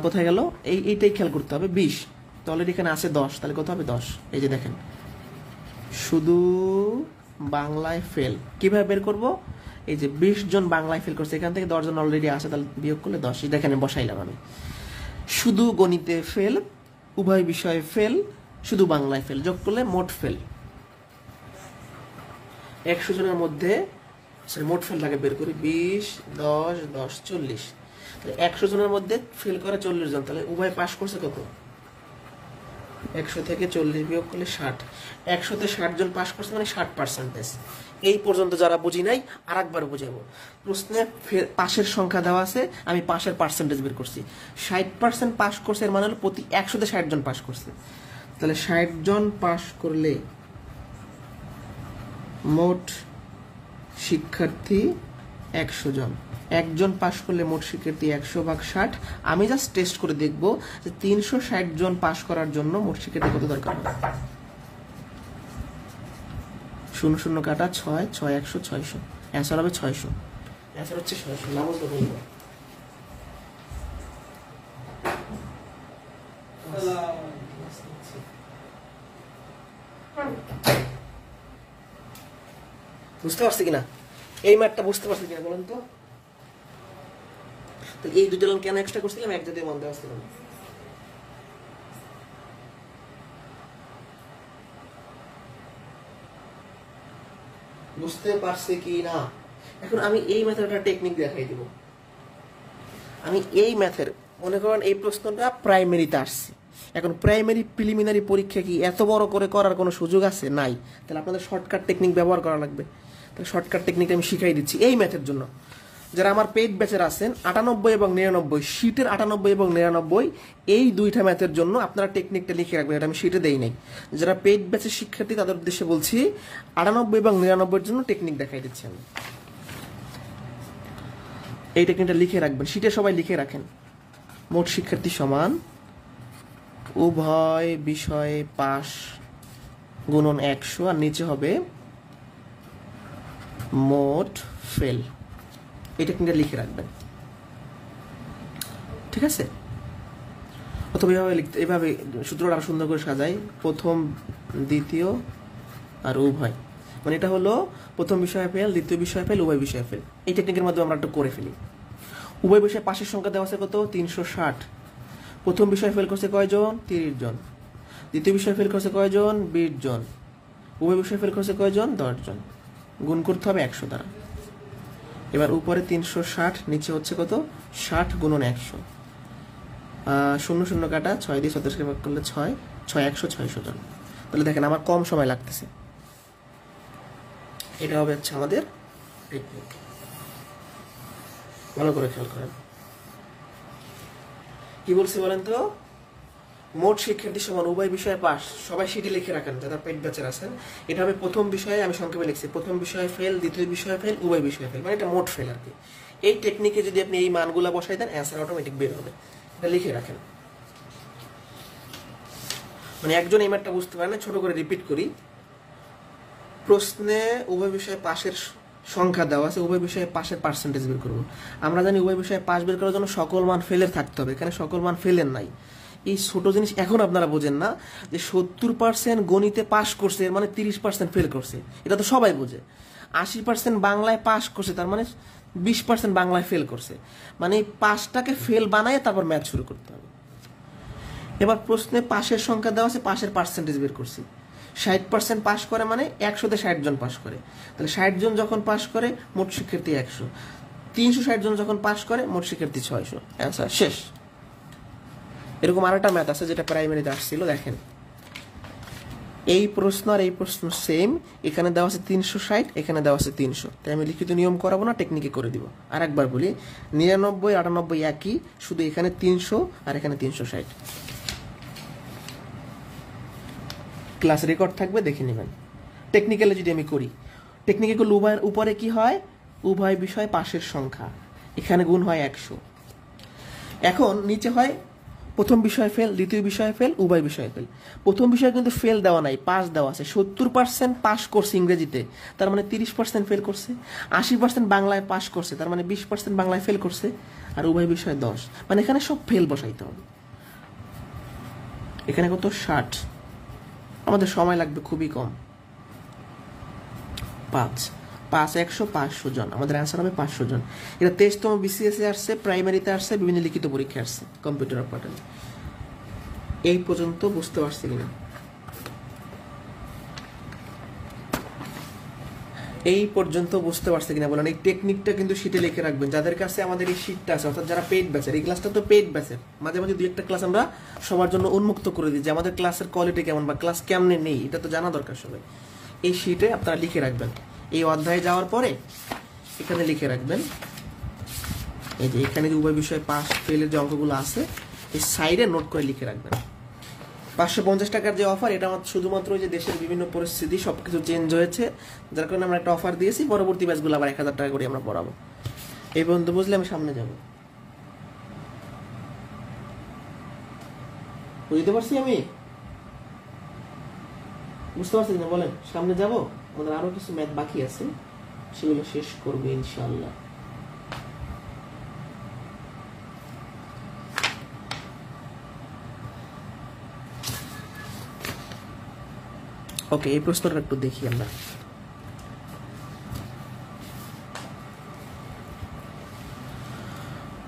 কোথায় গেল? এইটাই খেয়াল করতে হবে, 20। তো অলরেডি এখানে আছে 10, তাহলে কত হবে? 10। এই যে দেখেন, শুধু বাংলায় ফেল কিভাবে বের করব? এই যে 20 জন বাংলায় ফেল করছে, এখান থেকে 10 জন অলরেডি আছে, তাহলে বিয়োগ করলে 10। এটা এখানে বসাইলাম আমি। শুধু গণিতে ফেল, উভয় বিষয়ে ফেল, শুধু বাংলায় ফেল, যোগ করলে মোট ফেল। 100 জনের মধ্যে মোট ফেলটাকে বের করি। 20 10 10 40। তাহলে 100 জনের মধ্যে ফেল করে 40 জন, তাহলে উভয় পাস করছে কত? 100 থেকে 40 বিয়োগ করলে 60। 100-তে 60 জন পাস করছে, মানে 60%। এই পর্যন্ত যারা বুঝি নাই আর একবার বুঝাবো। প্রশ্নে পাশের সংখ্যা দেওয়া আছে, আমি পাশের পার্সেন্টেজ বের করছি। 60% পাস করছে, এর মানে হলো প্রতি 100-তে 60 জন পাস করছে। তাহলে 60 জন পাস করলে মোট শিক্ষার্থী 100 জন। একজন পাস করলে মোট শিক্ষার্থী 100/60। আমি জাস্ট টেস্ট করে দেখব যে 360 জন পাস করার জন্য মোট শিক্ষার্থী কত দরকার হবে। 0 0 কাটা 6 6 100 600। অ্যান্সার হবে 600। অ্যান্সার হচ্ছে 600। নামজ তো বলবো। বুঝতে পারছি কিনা? এই ম্যাথটা বুঝতে পারছি কিনা বলেন তো? এই দুটো লাইন কেন এক্সট্রা করছিলাম? এক জাতীয় মান দেওয়া ছিল। বুঝতে পারছি কি না? এখন আমি এই ম্যাথের একটা টেকনিক দেখাই দিব। আমি এই ম্যাথের, মনে করেন এই প্রশ্নটা প্রাইমারিতে আসছে। এখন প্রাইমারি প্রিলিমিনারি পরীক্ষা কি এত বড় করে করার কোনো সুযোগ আছে? নাই। তাহলে আপনাদের শর্টকাট টেকনিক ব্যবহার করা লাগবে। তাহলে শর্টকাট টেকনিক আমি শিখাই দিচ্ছি এই ম্যাথের জন্য। যারা আমার পেইড ব্যাচের আছেন 98 এবং 99, শীটের 98 এবং 99, এই দুইটা ম্যাথের জন্য আপনারা টেকনিকটা লিখে রাখবেন। এটা আমি শীটে দেই নাই। যারা পেইড ব্যাচের শিক্ষার্থী তাদের উদ্দেশ্যে বলছি, 98 এবং 99-এর জন্য টেকনিক দেখাই দিচ্ছি আমি। এই টেকনিকটা লিখে রাখবেন, শীটে সবাই লিখে রাখেন। মোট শিক্ষার্থী সমান উভয় বিষয়ে পাস গুণন 100, আর নিচে হবে মোট ফেল। এই টেকনিকটা লিখে রাখবেন, ঠিক আছে? অথবা এভাবে লিখতে, এভাবে সূত্রটা আরো সুন্দর করে সাজাই, প্রথম দ্বিতীয় আর উভয়। মানে এটা হলো প্রথম বিষয়ে ফেল, দ্বিতীয় বিষয়ে ফেল, উভয় বিষয়ে ফেল। এই টেকনিকের মাধ্যমে আমরা একটু করে ফেলি। উভয় বিষয়ে পাশের সংখ্যা দেওয়া আছে কত? 360। প্রথম বিষয়ে ফেল করছে কয়জন? 30 জন। দ্বিতীয় বিষয়ে ফেল করছে কয়জন? 20 জন। উভয় বিষয়ে ফেল করছে কয়জন? 10 জন। গুণ করতে হবে 100 দ্বারা। এবার উপরে 360, নিচে হচ্ছে কত? 60 গুণন 100। 0 0 কাটা 6 দিয়ে 37 ভাগ করলে 6 6 100 600 জন। তাহলে দেখেন আমার কম সময় লাগতেছে। এটা হবে হচ্ছে আমাদের টেকনিক। ভালো করে খেয়াল করেন কি বলছি বলেন তো? মোট শিক্ষার্থী সমান উভয় বিষয়ে পাস। সবাই সেটি লিখে রাখেন যারা পেইড ব্যাচের আছেন। এটা হবে প্রথম বিষয়ে, আমি সংক্ষেপে লিখছি, প্রথম বিষয়ে ফেল, দ্বিতীয় বিষয়ে ফেল, উভয় বিষয়ে ফেল, মানে এটা মোট ফেল আর কি। এই টেকনিকে যদি আপনি এই মানগুলা বসাই দেন, অ্যান্সার অটোমেটিক বের হবে। এটা লিখে রাখেন। মানে একজন এই ম্যাথটা বুঝতে পারে না, ছোট করে রিপিট করি। প্রশ্নে উভয় বিষয়ে পাশের সংখ্যা দেওয়া আছে, উভয় বিষয়ে পাশের পার্সেন্টেজ বের করবো। আমরা জানি উভয় বিষয়ে পাস বের করার জন্য সকল মান ফেলের থাকতে হবে। এখানে সকল মান ফেলের নাই। এই ছোট জিনিস এখন আপনারা বোঝেন না যে 70% গণিতে পাস করছে, এর মানে 30% ফেল করছে। এটা তো সবাই বোঝে। 80% বাংলায় পাস করছে, তার মানে 20% বাংলায় ফেল করছে। মানে এই পাসটাকে ফেল বানায় তারপর ম্যাথ শুরু করতে হবে। এবার প্রশ্নে পাশের সংখ্যা দেওয়া আছে, পাশের পার্সেন্টেজ বের করছি। 60% পাস করে মানে 100-তে 60 জন পাস করে, তাহলে 60 জন যখন পাস করে মোট শিক্ষার্থী 100, 360 জন যখন পাস করে মোট শিক্ষার্থী 600। অ্যান্সার শেষ। এরকম আরেকটা ম্যাথ আছে যেটা প্রাইমারিতে আসছিল, দেখেন এই প্রশ্ন আর এই প্রশ্ন সেম, এখানে দেওয়া আছে 360, এখানে দেওয়া আছে 300, তাই আমি লিখিত নিয়ম করাবো না, টেকনিকে করে দিব। আর একবার বলি, 99 98 একই, শুধু এখানে 300 আর এখানে 360। ক্লাস রেকর্ড থাকবে, দেখে নেবেন। টেকনিক্যালে যদি আমি করি, টেকনিকে করলে উভয়ের উপরে কি হয়, উভয় বিষয় পাশের সংখ্যা, এখানে গুণ হয় 100। এখন নিচে হয় প্রথম বিষয় ফেল, দ্বিতীয় বিষয় ফেল, উভয় বিষয় ফেল। প্রথম বিষয়ে কিন্তু ফেল দেওয়া নাই, পাস দেওয়া আছে। 70% পাস করছে ইংরেজিতে, তার মানে 30% ফেল করছে। 80% বাংলায় পাস করছে, তার মানে 20% বাংলায় ফেল করছে। আর উভয় বিষয় 10, মানে এখানে সব ফেল বসাইতে হবে। এখানে কত 60, আমাদের সময় লাগবে খুবই কম। 5 100 500 জন, আমাদের অ্যান্সার হবে 500 জন। এটা 23তম বিসিএসে আসছে, প্রাইমারিতে আসছে, বিভিন্ন লিখিত পরীক্ষা আসছে, কম্পিউটার অপারেটর। এই পর্যন্ত বুঝতে পারছি কিনা? এই পর্যন্ত বুঝতে পারছে কিনা বলেন। এই টেকনিকটা কিন্তু শিটে লিখে রাখবেন, যাদের কাছে আমাদের এই শিটটা আছে, অর্থাৎ যারা পেইড ব্যাচের। এই ক্লাসটা তো পেইড ব্যাচের, মাঝে মাঝে 2-1টা ক্লাস আমরা সবার জন্য উন্মুক্ত করে দিই, যে আমাদের ক্লাসের কোয়ালিটি কেমন বা ক্লাস কেমনে নেই, এটা তো জানা দরকার সবাই। এই শিটে আপনারা লিখে রাখবেন, এই অধ্যায়ে যাওয়ার পরে এখানে লিখে রাখবেন, এই যে এখানে যে উভয় বিষয়ে পাস ফেলের যে অঙ্কগুলো আছে, এই সাইডে নোট করে লিখে রাখবেন। 550 টাকার যে অফার, এটা আমার শুধুমাত্র যে দেশের বিভিন্ন পরিস্থিতি সবকিছু চেঞ্জ হয়েছে, যার কারণে আমরা একটা অফার দিয়েছি। পরবর্তী ব্যাচগুলো আবার 1000 টাকা করে আমরা পড়াবো। এই পর্যন্ত বুঝলে আমি সামনে যাব, বুঝতে পারছি? আমি বুঝতে পারছি না বলেন? সামনে যাব, আমাদের আরো কিছু ম্যাথ বাকি আছে, সেগুলো শেষ করবো ইনশাআল্লাহ। ওকে, এই প্রশ্নটা একটু দেখি আমরা।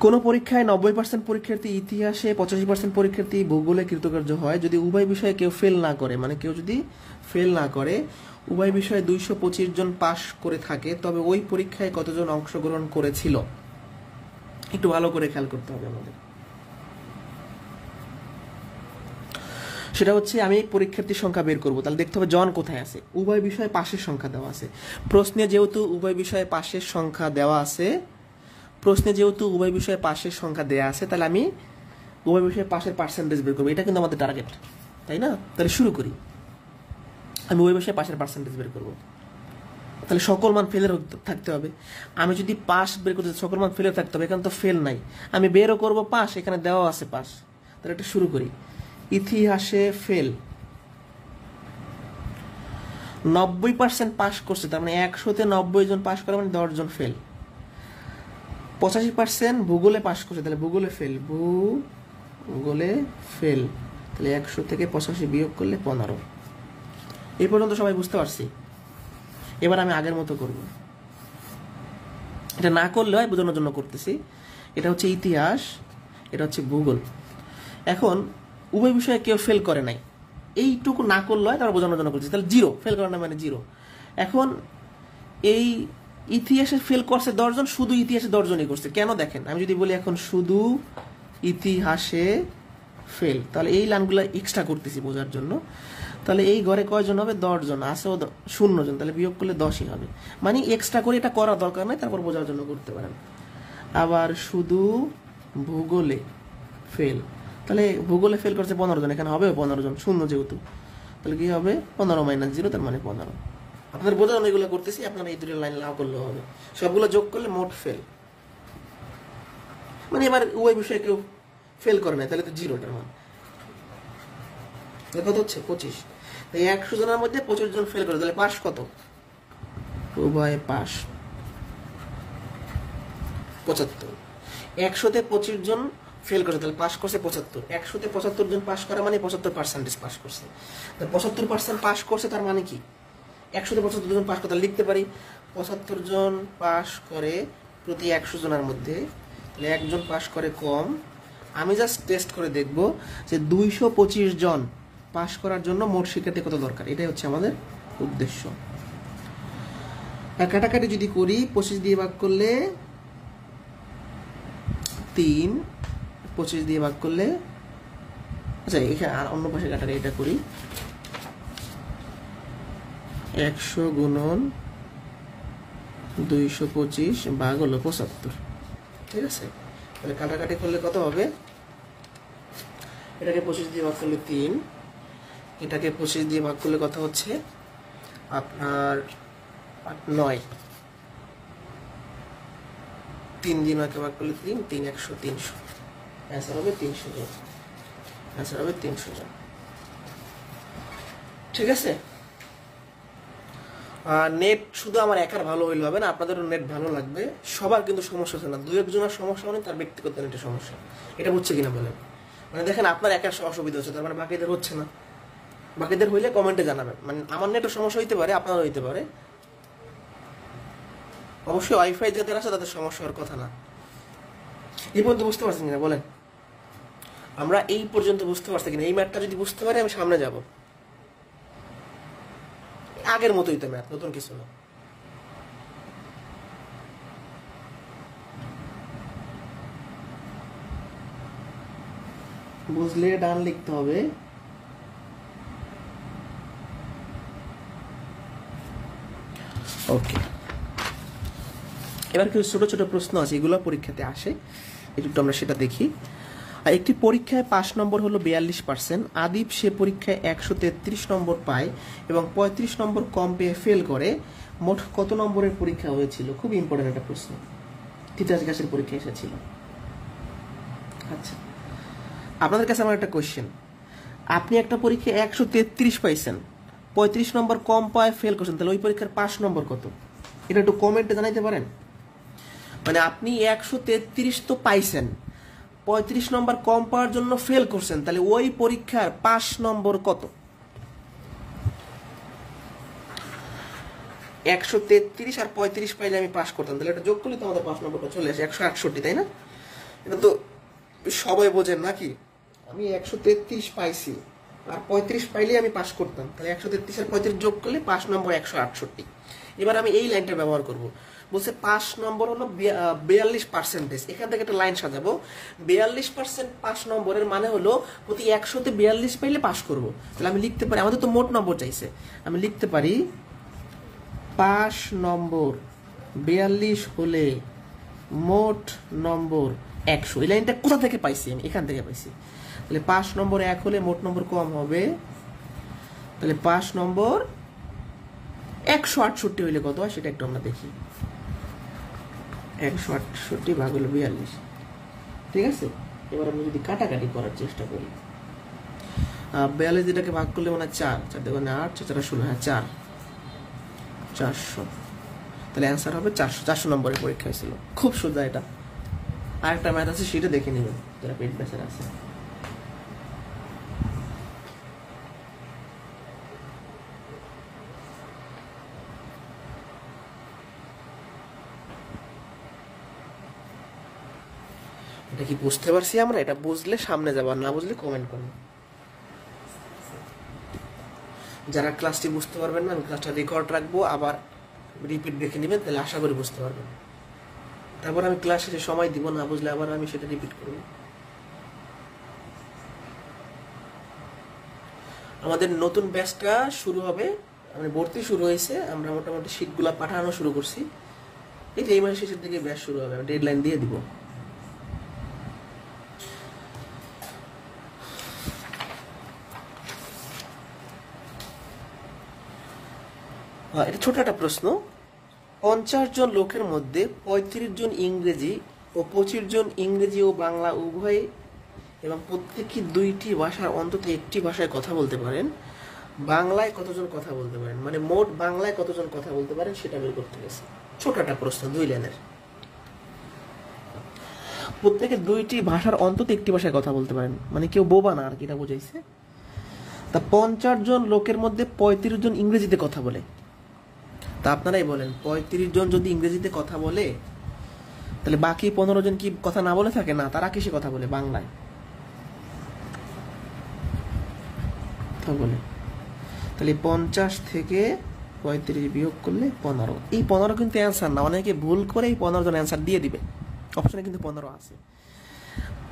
কোন পরীক্ষায় 90% পরীক্ষার্থী ইতিহাসে, 85% পরীক্ষার্থী ভূগোলে কৃতকার্য হয় যদি উভয় বিষয়ে কেউ ফেল না করে, মানে কেউ যদি ফেল না করে, উভয় বিষয়ে 225 জন পাস করে থাকে, তবে ওই পরীক্ষায় কতজন অংশগ্রহণ করেছিল? একটু ভালো করে খেয়াল করতে হবে আমাদের। সেটা হচ্ছে, আমি পরীক্ষার্থীর সংখ্যা বের করবো, তাহলে দেখতে হবে জন কোথায় আছে। উভয় বিষয়ে পাশের সংখ্যা দেওয়া আছে প্রশ্নে, যেহেতু উভয় বিষয়ে পাশের সংখ্যা দেওয়া আছে, দেওয়া আছে, তাহলে আমি উভয় বিষয়ে পাশের পার্সেন্টেজ বের করবো। এটা কিন্তু আমাদের টার্গেট, তাই না? তাহলে শুরু করি। আমি উভয় বিষয়ে পাশের পার্সেন্টেজ বের করবো, তাহলে সকল মান ফেলের থাকতে হবে। আমি যদি পাস বের করতে, সকল মান ফেলের থাকতে হবে, এখানে তো ফেল নাই। আমি বেরও করবো পাস, এখানে দেওয়া আছে পাস। তাহলে এটা শুরু করি। ইতিহাসে ফেল 90% পাস করছে, তার মানে 100-তে 90 জন পাস করে, মানে 10 জন ফেল। 85% ভূগোলে পাস করছে, তাহলে ভূগোলে ফেল, তাহলে 100 থেকে 85 বিয়োগ করলে 15। এই পর্যন্ত সবাই বুঝতে পারছি? এবার আমি আগের মতো করব, এটা না করলে হয়, বোঝানোর জন্য করতেছি। এটা হচ্ছে ইতিহাস, এটা হচ্ছে ভূগোল। এখন উভয় বিষয়ে কেউ ফেল করে নাই, এইটুকু না করলে হয়, তারপর বোঝানোর জন্য করতেছি, তাহলে 0, ফেল করে না মানে 0। এখন এই ইতিহাসে ফেল করছে 10 জন, শুধু ইতিহাসে 10 জনই করছে। কেন দেখেন, আমি যদি বলি এখন শুধু ইতিহাসে ফেল, তাহলে এই লাইনগুলো এক্সট্রা করতেছি বোঝার জন্য। তাহলে এই ঘরে কয়জন হবে? 10 জন। আসেও 0 জন, তাহলে বিয়োগ করলে 10ই হবে। মানে এক্সট্রা করে এটা করার দরকার নাই, তারপর বোঝার জন্য করতে পারেন। আবার শুধু ভূগোলে ফেল, তাহলে ভূগোলে ফেল করছে 15 জন, এখানে হবে 15 জন, 0 যেহেতু, তাহলে কি হবে? 15 - 0, তার মানে 15। আপনাদের বোঝানো এগুলো করতেছি, আপনারা এই দুটো লাইন লাভ করলেও হবে। সবগুলো যোগ করলে মোট ফেল, মানে এবার ওই বিষয়ে কেউ ফেল করে না, তাহলে তো 0টার মান কত হচ্ছে? 25। তাই 100 জনের মধ্যে 25 জন ফেল করে, তাহলে পাস কত? উভয় পাস 75। 100-তে 25 জন ফেল করছে, তাহলে পাস করছে 75। 100-তে 75 জন পাস করা মানে 75% পাস করছে। 75% পাস করছে, তার মানে কি? 100-তে 75 জন পাস করে, তাহলে লিখতে পারি 75 জন পাস করে প্রতি 100 জনের মধ্যে, তাহলে 1 জন পাস করে কম। আমি জাস্ট টেস্ট করে দেখব যে 225 জন পাশ করার জন্য মোট শিক্ষার্থী কত দরকার, এটাই হচ্ছে আমাদের উদ্দেশ্য। আর কাটাকাটি যদি করি 25 দিয়ে ভাগ করলে 3, 25 দিয়ে ভাগ করলে, আচ্ছা এখানে আর অন্য পাশে কাটাকাটি এটা করি, 100 গুণন 225 ভাগ হলো 75। ঠিক আছে, তাহলে কাটাকাটি করলে কত হবে, এটাকে 25 দিয়ে ভাগ করলে 3, এটাকে 25 দিয়ে ভাগ করলে কত হচ্ছে আপনার 9, 3 দিয়ে ভাগ করলে 3, 3 100 300, অ্যান্সার হবে 300 জন, অ্যান্সার হবে 300 জন। ঠিক আছে, নেট শুধু আমার একার ভালো হইলে হবে না, আপনাদেরও নেট ভালো লাগবে। সবার কিন্তু সমস্যা হচ্ছে না, 2-1 জনের সমস্যা মানে তার ব্যক্তিগত নেটের সমস্যা, এটা হচ্ছে কিনা বলেন। মানে দেখেন আপনার একার অসুবিধা হচ্ছে, তার মানে বাকিদের হচ্ছে না। বাকিদের হইলে কমেন্টে জানাবেন, মানে আমার নেটের সমস্যা হইতে পারে, আপনারও হইতে পারে। অবশ্যই ওয়াইফাই যাদের আছে তাদের সমস্যা হওয়ার কথা না। এই পর্যন্ত বুঝতে পারছেন কিনা বলেন, আমরা এই পর্যন্ত বুঝতে পারছি কিনা? এই ম্যাথটা যদি বুঝতে পারি আমি সামনে যাব, আগের মতোই তো ম্যাথ, নতুন কিছু না। বুঝলে ডান লিখতে হবে। ওকে, এবার কিছু ছোট ছোট প্রশ্ন আছে, এগুলো পরীক্ষাতে আসে, একটু আমরা সেটা দেখি। একটি পরীক্ষায় পাস নম্বর হলো 42%। আদিব সে পরীক্ষায় 133 নম্বর পায় এবং 35 নম্বর কম পেয়ে ফেল করে। মোট কত নম্বরের পরীক্ষা হয়েছিল? খুব ইম্পর্টেন্ট একটা প্রশ্ন, তিতাস গ্যাসের পরীক্ষা এসেছিল। আচ্ছা, আপনাদের কাছে আমার একটা কোয়েশ্চেন, আপনি একটা পরীক্ষায় 133 পাইছেন, 35 নম্বর কম পায় ফেল করছেন, তাহলে ওই পরীক্ষার পাস নম্বর কত? এটা একটু কমেন্টে জানাইতে পারেন। মানে আপনি 133 তো পাইছেন, 35 নম্বর কম পাওয়ার জন্য ফেল করছেন, তাহলে ওই পরীক্ষার পাস নম্বর কত? 133 আর 35 পাইলে আমি পাস করতাম, তাহলে এটা যোগ করলে তো আমাদের পাস নম্বরটা চলে আসে 168, তাই না? এটা তো সবাই বোঝেন নাকি? আমি 133 পাইছি আর 35 পাইলে আমি পাস করতাম, তাহলে 133 আর 35 যোগ করলে পাস নম্বর 168। এবার আমি এই লাইনটা ব্যবহার করব, বলছে পাস নম্বর হলো 42%। এখান থেকে একটা লাইন সাজাবো, 42% পাস নম্বরের মানে হলো প্রতি 100-তে 42 পাইলে পাস করব। তাহলে আমি লিখতে পারি, আমাদের তো মোট নম্বর চাইছে, আমি লিখতে পারি পাস নম্বর 42 হলে মোট নম্বর 100। এই লাইনটা কোথা থেকে পাইছি? আমি এখান থেকে পাইছি। তাহলে পাস নম্বর 1 হলে মোট নম্বর কম হবে, তাহলে পাস নম্বর 168 হইলে কত হয় সেটা একটু আমরা দেখি। 168 ভাগ হলো 42, ঠিক আছে। এবার আমরা যদি কাটাকাটি করার চেষ্টা করি, 42 যেটাকে ভাগ করলে মানে 4, 4 দেখুন 8, 4 16, হ্যাঁ 4, 400। তাহলে অ্যান্সার হবে 400। 400 নম্বরের পরীক্ষা হয়েছিল, খুব সোজা। এটা আরেকটা ম্যাথ আছে, সেটা দেখে নেবেন যারা পেট ব্যাচের আছে। এটা কি বুঝতে পারছি আমরা? এটা বুঝলে সামনে যাবো, না বুঝলে কমেন্ট করুন। যারা ক্লাসটি বুঝতে পারবেন না, আমি ক্লাসটা রেকর্ড রাখবো, আবার রিপিট দেখে নেবেন, তাহলে আশা করি বুঝতে পারবেন। তারপর আমি ক্লাস শেষে সময় দিব, না বুঝলে আবার আমি সেটা রিপিট করব। আমাদের নতুন ব্যাচটা শুরু হবে, মানে ভর্তি শুরু হয়েছে, আমরা মোটামুটি শীটগুলো পাঠানো শুরু করছি। এই মাসের শেষের দিকে ব্যাচ শুরু হবে, আমি ডেডলাইন দিয়ে দিব। এটা ছোট একটা প্রশ্ন। 50 জন লোকের মধ্যে 35 জন ইংরেজি ও 25 জন ইংরেজি ও বাংলা উভয় এবং প্রত্যেকে 2টি ভাষার অন্তত একটি ভাষায় কথা বলতে পারেন। বাংলায় কতজন কথা বলতে পারেন, মানে মোট বাংলায় কতজন কথা বলতে পারেন সেটা বের করতে গেছে। ছোট একটা প্রশ্ন, 2 লাইনের। প্রত্যেকে 2টি ভাষার অন্তত একটি ভাষায় কথা বলতে পারেন, মানে কেউ বোবা না আর কি, এটা বুঝাইছে। তা 50 জন লোকের মধ্যে 35 জন ইংরেজিতে কথা বলে, তা আপনারাই বলেন 35 জন যদি ইংরেজিতে কথা বলে, তাহলে বাকি 15 জন কি কথা না বলে থাকে? না, তারা কিসে কথা বলে? বাংলায়। কথা বলে, তাহলে 50 থেকে 35 বিয়োগ করলে 15। এই 15 কিন্তু অ্যান্সার না, অনেকে ভুল করে এই 15 জন অ্যান্সার দিয়ে দিবে, অপশনে কিন্তু 15 আছে।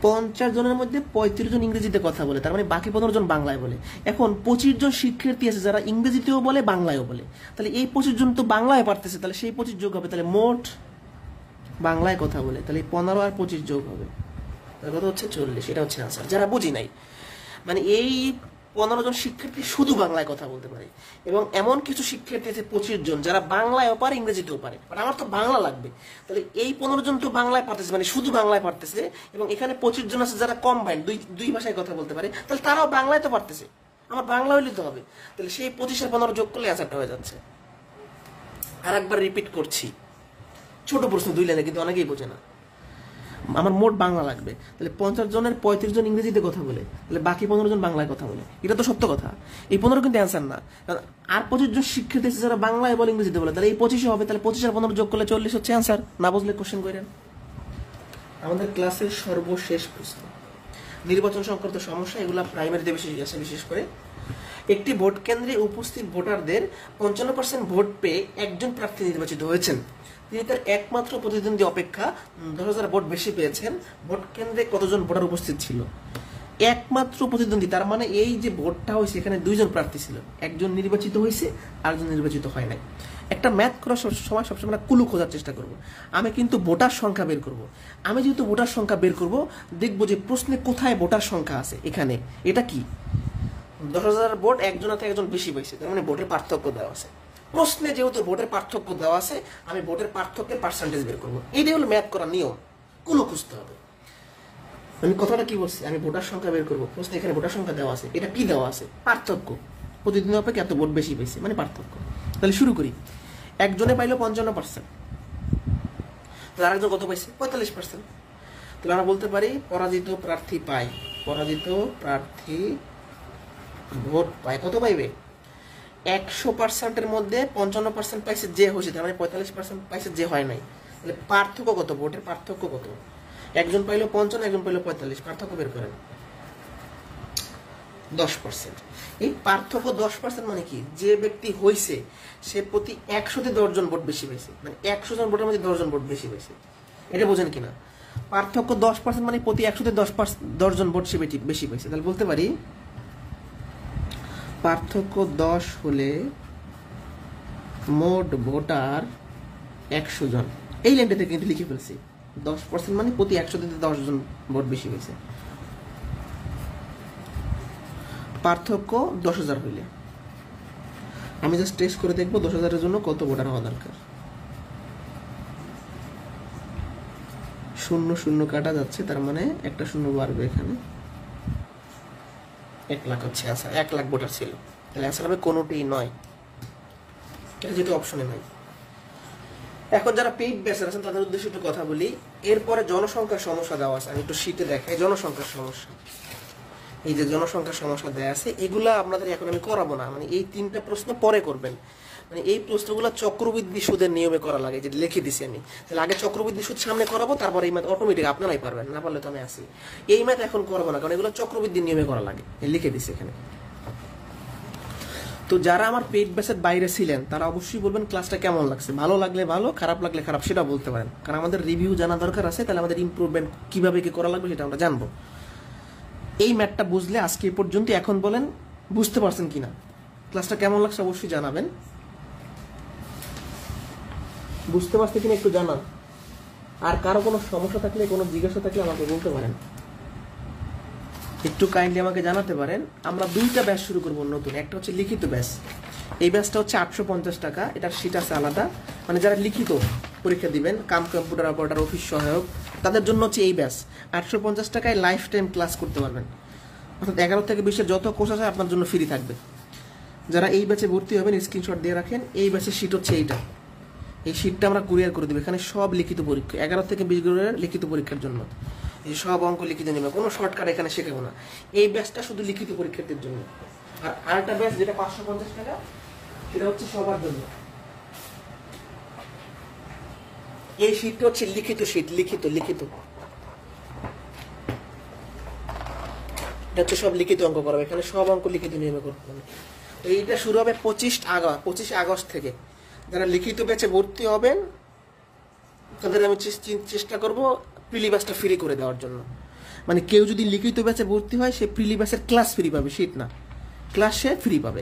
50 জনের মধ্যে 35 জন ইংরেজিতে কথা বলে, তার মানে বাকি 15 জন বাংলায় বলে। এখন 25 জন শিক্ষার্থী আছে যারা ইংরেজিতেও বলে বাংলায়ও বলে, তাহলে এই 25 জন তো বাংলায় পারতেছে, তাহলে সেই 25 যোগ হবে, তাহলে মোট বাংলায় কথা বলে, তাহলে 15 আর 25 যোগ হবে, তার কথা হচ্ছে 40। এটা হচ্ছে আনসার। যারা বুঝি নাই, মানে এই 15 জন শিক্ষার্থী শুধু বাংলায় কথা বলতে পারে, এবং এমন কিছু শিক্ষার্থী আছে 25 জন যারা বাংলায়ও পারে ইংরেজিতেও পারে, বাট আমার তো বাংলা লাগবে, তাহলে এই 15 জন তো বাংলায় পারতেছে, মানে শুধু বাংলায় পারতেছে, এবং এখানে 25 জন আছে যারা কম্বাইন দুই ভাষায় কথা বলতে পারে, তাহলে তারাও বাংলায় তো পারতেছে, আমার বাংলা হইলে তো হবে, তাহলে সেই 25 আর 15 যোগ করলে অ্যান্সারটা হয়ে যাচ্ছে। আর একবার রিপিট করছি, ছোট প্রশ্ন 2 লাইনে, কিন্তু অনেকেই বোঝে না। আমার মোট বাংলা লাগবে, তাহলে 50 জনের 35 জন ইংরেজিতে কথা বলে, তাহলে বাকি 15 জন বাংলায় কথা বলে, এটা তো সত্য কথা। এই 15 কিন্তু অ্যান্সার না, কারণ আর 25 জন শিক্ষার্থী আছে যারা বাংলায় বলে ইংরেজিতে বলে, তাহলে এই 25 হবে, তাহলে 25 আর 15 যোগ করলে 40 হচ্ছে অ্যান্সার। না বুঝলে কোশ্চেন করেন। আমাদের ক্লাসের সর্বশেষ প্রশ্ন, নির্বাচন সংক্রান্ত সমস্যা, এগুলা প্রাইমারিতে বেশি আছে। বিশেষ করে একটি ভোট কেন্দ্রে উপস্থিত ভোটারদের 55% ভোট পেয়ে একজন প্রার্থী নির্বাচিত হয়েছেন, তিনি তার একমাত্র প্রতিদ্বন্দ্বী অপেক্ষা 10,000 ভোট বেশি পেয়েছেন। ভোট কেন্দ্রে কতজন ভোটার উপস্থিত ছিল? একমাত্র প্রতিদ্বন্দ্বী, তার মানে এই যে ভোটটা হয়েছে এখানে 2 জন প্রার্থী ছিল, একজন নির্বাচিত হয়েছে আরেকজন নির্বাচিত হয় নাই। একটা ম্যাথ করার সময় সবসময় কুলু খোঁজার চেষ্টা করব। আমি কিন্তু ভোটার সংখ্যা বের করব। আমি যেহেতু ভোটার সংখ্যা বের করব, দেখবো যে প্রশ্নে কোথায় ভোটার সংখ্যা আছে। এখানে এটা কি 10,000 ভোট একজন থেকে একজন বেশি পাইছে, তার মানে ভোটের পার্থক্য দেওয়া আছে। প্রশ্নে যেহেতু ভোটের পার্থক্য দেওয়া আছে, আমি ভোটের পার্থক্যের পার্সেন্টেজ বের করবো। এইটাই হলো ম্যাথ করার নিয়ম, কুলু খুঁজতে হবে। আমি কথাটা কি বলছি, আমি ভোটার সংখ্যা বের করবো, প্রশ্নে এখানে ভোটার সংখ্যা দেওয়া আছে, এটা কি দেওয়া আছে? পার্থক্য, প্রতিদিন অপেক্ষা এত ভোট বেশি পেয়েছে, মানে পার্থক্য। তাহলে শুরু করি। একজনে পাইলো 55%, তাহলে আরেকজন কত পাইছে? 45%। তাহলে আমরা বলতে পারি পরাজিত প্রার্থী পায়, পরাজিত প্রার্থী ভোট পায়, কত পাইবে? 100%-এর মধ্যে 55% পাইছে যে হয়েছে, তার মানে 45% পাইছে যে হয় নাই। তাহলে পার্থক্য কত? ভোটের পার্থক্য কত? একজন পাইলো 55, একজন পাইলো 45, পার্থক্য বের করেন। 10%। এই পার্থক্য 10% মানে কি? যে ব্যক্তি হয়েছে সে প্রতি 100-তে 10 জন ভোট বেশি পাইছে, মানে 100 জন ভোটের মধ্যে 10 জন ভোট বেশি পাইছে। এটা বোঝেন কিনা? পার্থক্য 10% মানে প্রতি 100-তে 10 জন ভোট সে বেশি পাইছে। তাহলে বলতে পারি পার্থক্য 10 হলে মোট ভোটার 100 জন। এই লাইনটাতে কিন্তু লিখে ফেলছি 10% মানে প্রতি 100-তে 10 জন ভোট বেশি হয়েছে। পার্থক্য 10,000 হইলে আমি জাস্ট টেস্ট করে দেখবো 10,000-এর জন্য কত ভোটার হওয়া দরকার। 0 0 কাটা যাচ্ছে, তার মানে একটা 0 বাড়বে এখানে। 1 লাখ হচ্ছে আচ্ছা, 1 লাখ ভোটার ছিল, তাহলে অ্যান্সার হবে কোনোটিই নয়, এটা যেহেতু অপশনে নাই। এখন যারা পেইড ব্যাচের আছেন তাদের উদ্দেশ্যে একটু কথা বলি। এরপরে জনসংখ্যার সমস্যা দেওয়া আছে, আমি একটু শীটে দেখাই জনসংখ্যার সমস্যা। এই যে জনসংখ্যার সমস্যা দেওয়া আছে, এগুলা আপনাদের এখন আমি করাবো না, মানে এই 3টা প্রশ্ন পরে করবেন। মানে এই প্রশ্নগুলো চক্রবৃদ্ধি সুদের নিয়মে করা লাগে, যে লিখে দিছি আমি। তাহলে আগে চক্রবৃদ্ধি সুদ সামনে করাবো, তারপর এই ম্যাথ অটোমেটিক আপনারাই পারবেন, না পারলে তো আমি আসি। এই ম্যাথ এখন করবো না, কারণ এগুলো চক্রবৃদ্ধির নিয়মে করা লাগে, লিখে দিছি এখানে। তো যারা আমার পেইড ব্যাচের বাইরে ছিলেন তারা অবশ্যই বলবেন ক্লাসটা কেমন লাগছে। ভালো লাগলে ভালো, খারাপ লাগলে খারাপ, সেটা বলতে পারেন, কারণ আমাদের রিভিউ জানা দরকার আছে। তাহলে আমাদের ইমপ্রুভমেন্ট কিভাবে কি করা লাগবে সেটা আমরা জানবো। এই ম্যাথটা বুঝলে আজকে এই পর্যন্ত। এখন বলেন বুঝতে পারছেন কিনা, ক্লাসটা কেমন লাগছে অবশ্যই জানাবেন। বুঝতে পারছে কিনা একটু জানান। আর কারো কোনো সমস্যা থাকলে, কোনো জিজ্ঞাসা থাকলে আমাকে বলতে পারেন, একটু কাইন্ডলি আমাকে জানাতে পারেন। আমরা 2টা ব্যাচ শুরু করবো নতুন। একটা হচ্ছে লিখিত ব্যাচ, এই ব্যাচটা হচ্ছে 850 টাকা, এটার সিট আছে আলাদা। মানে যারা লিখিত পরীক্ষা দিবেন, কম্পিউটার অপারেটর, অফিস সহায়ক, তাদের জন্য হচ্ছে এই ব্যাচ। 850 টাকায় লাইফ টাইম ক্লাস করতে পারবেন, অর্থাৎ 11 থেকে 20-এর যত কোর্স আছে আপনার জন্য ফ্রি থাকবে। যারা এই ব্যাচে ভর্তি হবেন স্ক্রিনশট দিয়ে রাখেন। এই ব্যাচের সিট হচ্ছে এইটা, এই সিটটা আমরা কুরিয়ার করে দেবো। এখানে সব লিখিত পরীক্ষা, 11 থেকে 20 গ্রেডের লিখিত পরীক্ষার জন্য। এই সব অঙ্ক লিখিত নেবে, কোনো শর্টকাট এখানে শেখাবো না। এই ব্যাচটা শুধু লিখিত পরীক্ষার্থীর জন্য। আর আরেকটা ব্যাচ যেটা 550 টাকা, সেটা হচ্ছে সবার জন্য। এই শীটটা হচ্ছে লিখিত শীট, লিখিত। এটা এখানে তো সব লিখিত অঙ্ক করাবে, এখানে সব অঙ্ক লিখিত নিয়মে করতে হবে। এইটা শুরু হবে 25 আগস্ট থেকে। যারা লিখিত ব্যাচে ভর্তি হবেন তাদের আমি চেষ্টা করব প্রিলি ব্যাচটা ফ্রি করে দেওয়ার জন্য। মানে কেউ যদি লিখিত ব্যাচে ভর্তি হয় সে প্রিলি ব্যাচের ক্লাস ফ্রি পাবে, শীট না, ক্লাস সে ফ্রি পাবে।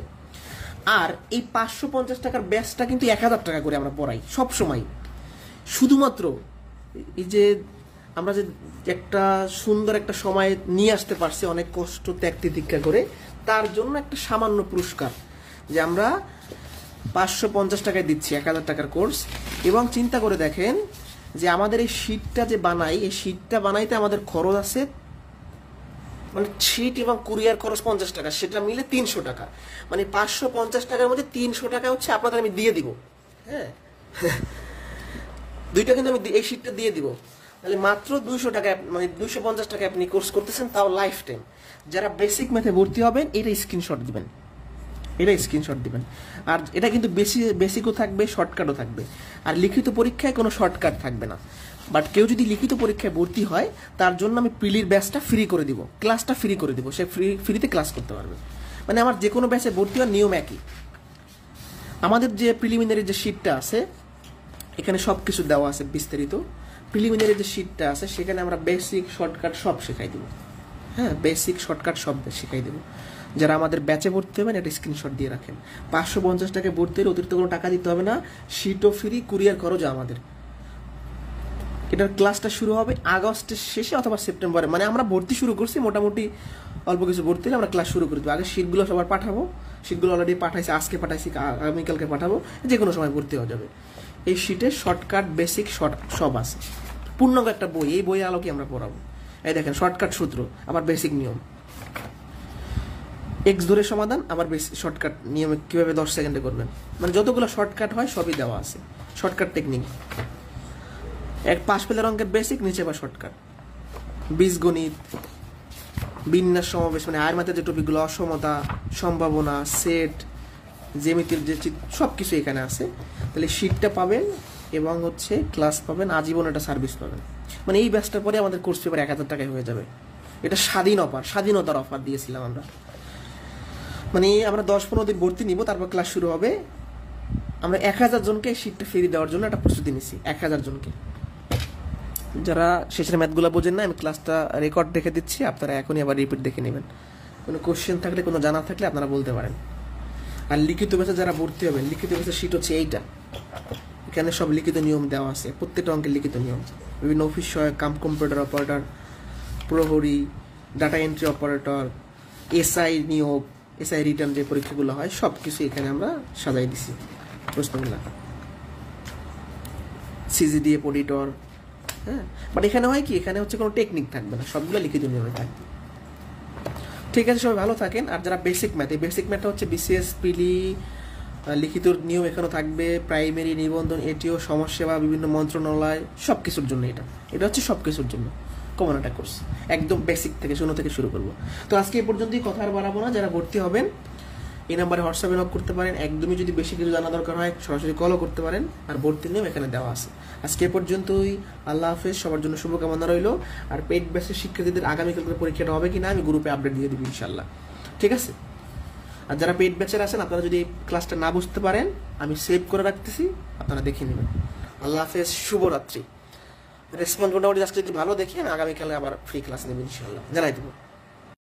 আর এই 550 টাকার ব্যাচটা কিন্তু 1000 টাকা করে আমরা পড়াই সব সময়। শুধুমাত্র এই যে আমরা যে একটা সুন্দর একটা সময় নিয়ে আসতে পারছি অনেক কষ্ট ত্যাগ তিতিক্ষা করে, তার জন্য একটা সামান্য পুরস্কার যে আমরা 550 টাকায় দিচ্ছি 1000 টাকার কোর্স। এবং চিন্তা করে দেখেন যে আমাদের এই শীটটা যে বানাই, এই শীটটা বানাইতে আমাদের খরচ আছে, মানে শীট এবং কুরিয়ার খরচ 50 টাকা, সেটা মিলে 300 টাকা। মানে 550 টাকার মধ্যে 300 টাকা হচ্ছে আপনাদের আমি দিয়ে দিব। হ্যাঁ, দুইটা কিন্তু আমি এই শীটটা দিয়ে দিব। তাহলে মাত্র 200 টাকা, মানে 250 টাকা আপনি কোর্স করতেছেন, তাও লাইফ টাইম। যারা বেসিক ম্যাথে ভর্তি হবেন এটা স্ক্রিনশট দিবেন, আর এটা কিন্তু বেসিকও থাকবে, শর্টকাটও থাকবে। আর লিখিত পরীক্ষায় কোনো শর্টকাট থাকবে না। বাট কেউ যদি লিখিত পরীক্ষায় ভর্তি হয় তার জন্য আমি প্রিলির ব্যাচটা ফ্রি করে দিব, ক্লাসটা ফ্রি করে দিব, সে ফ্রিতে ক্লাস করতে পারবে। মানে আমার যে কোনো ব্যাচে ভর্তি হওয়ার নিয়ম একই। আমাদের যে প্রিলিমিনারি যে শীটটা আছে এখানে সব কিছু দেওয়া আছে বিস্তারিত। প্রিলিমিনারি যে শীটটা আছে সেখানে আমরা বেসিক শর্টকাট সব শেখাই দেবো। হ্যাঁ, বেসিক শর্টকাট সব শেখাই দেবো। যারা আমাদের ব্যাচে ভর্তি হবেন এটা স্ক্রিনশট দিয়ে রাখেন। 550 টাকায় ভর্তি হলে অতিরিক্ত কোনো টাকা দিতে হবে না, শীটও ফ্রি, কুরিয়ার খরচ আমাদের। এটার ক্লাসটা শুরু হবে আগস্টের শেষে অথবা সেপ্টেম্বরে। মানে আমরা ভর্তি শুরু করছি, মোটামুটি অল্প কিছু ভর্তি হলে আমরা ক্লাস শুরু করে দেবো। আগে শীটগুলো সবার পাঠাবো, শীটগুলো অলরেডি পাঠাইছি, আজকে পাঠাইছি, আগামীকালকে পাঠাবো, যে কোনো সময় ভর্তি হয়ে যাবে। এই শীটে শর্টকাট বেসিক সব আছে, পূর্ণাঙ্গ একটা বই। এই বইয়ের আলোকে আমরা পড়াবো। এই দেখেন শর্টকাট সূত্র, আবার বেসিক নিয়ম, এক্স ধরে সমাধান, আবার শর্টকাট নিয়মে কিভাবে 10 সেকেন্ডে করবেন। মানে যতগুলো শর্টকাট হয় সবই দেওয়া আছে, শর্টকাট টেকনিক। এক 5 পেলের অঙ্কের বেসিক, নিচে আবার শর্টকাট, বীজগণিত, বিন্যাস, সমাবেশ, মানে আয়ের মাত্রা যে টপিকগুলো, অসমতা, সম্ভাবনা, সেট, জ্যামিতির যে সব কিছু এখানে আছে। তাহলে শীটটা পাবেন এবং হচ্ছে ক্লাস পাবেন, আজীবন একটা সার্ভিস পাবেন। মানে এই ব্যাচটার পরে আমাদের কোর্স পেপার 1000 টাকায় হয়ে যাবে। এটা স্বাধীনতার অফার দিয়েছিলাম আমরা। মানে আমরা 10-15 দিন ভর্তি নিব, তারপর ক্লাস শুরু হবে। আমরা 1000 জনকে শীটটা ফ্রি দেওয়ার জন্য একটা প্রস্তুতি নিছি, 1000 জনকে। যারা শেষের ম্যাথগুলো বোঝেন না, আমি ক্লাসটা রেকর্ড দেখে দিচ্ছি, আপনারা এখনই আবার রিপিট দেখে নেবেন। কোনো কোশ্চেন থাকলে, কোনো জানা থাকলে আপনারা বলতে পারেন। আর লিখিত ব্যাচে যারা ভর্তি হবেন, লিখিত ব্যাচের শীট হচ্ছে এইটা। এখানে সব লিখিত নিয়ম দেওয়া আছে, প্রত্যেকটা অঙ্কের লিখিত নিয়ম, বিভিন্ন অফিস সহায়ক, কম্পিউটার অপারেটর, প্রহরী, ডাটা এন্ট্রি অপারেটর, এসআই নিয়োগ, এসআই রিটার্ন যে পরীক্ষাগুলো হয় সব কিছু এখানে আমরা সাজাই দিছি প্রশ্নগুলো, সিজিডিএফ অডিটর। হ্যাঁ, বাট এখানে হয় কি, এখানে হচ্ছে কোনো টেকনিক থাকবে না, সবগুলো লিখিত নিয়মে থাকবে। ঠিক আছে, সবাই ভালো থাকেন। আর যারা বেসিক ম্যাথ, এই বেসিক ম্যাথটা হচ্ছে বিসিএস, প্রিলি, লিখিত নিয়ম এখানেও থাকবে, প্রাইমারি, নিবন্ধন, এটিও, সমাজসেবা, বিভিন্ন মন্ত্রণালয়, সব কিছুর জন্য এটা হচ্ছে সব কিছুর জন্য কমন একটা কোর্স। একদম বেসিক থেকে, 0 থেকে শুরু করবো। তো আজকে এই পর্যন্তই, কথা আর বাড়াবো না। যারা ভর্তি হবেন এই নাম্বারে হোয়াটসঅ্যাপে নক করতে পারেন। একদমই যদি বেশি কিছু জানা দরকার হয় সরাসরি কলও করতে পারেন। আর ভর্তির নিয়ম এখানে দেওয়া আছে। আজকে এ পর্যন্তই, আল্লাহ হাফেজ, সবার জন্য শুভকামনা রইল। আর পেইড ব্যাচের শিক্ষার্থীদের আগামীকাল পরীক্ষাটা হবে কিনা আমি গ্রুপে আপডেট দিয়ে দেবো ইনশাল্লাহ। ঠিক আছে? আর যারা পেইড ব্যাচের আছেন, আপনারা যদি ক্লাসটা না বুঝতে পারেন আমি সেভ করে রাখতেছি, আপনারা দেখে নেবেন। আল্লাহ হাফেজ, শুভরাত্রি। রেসপন্স মোটামুটি আজকে যদি ভালো দেখি আমি আগামীকালে আবার ফ্রি ক্লাস নেবেন ইনশাল্লাহ, জানাই দেবো।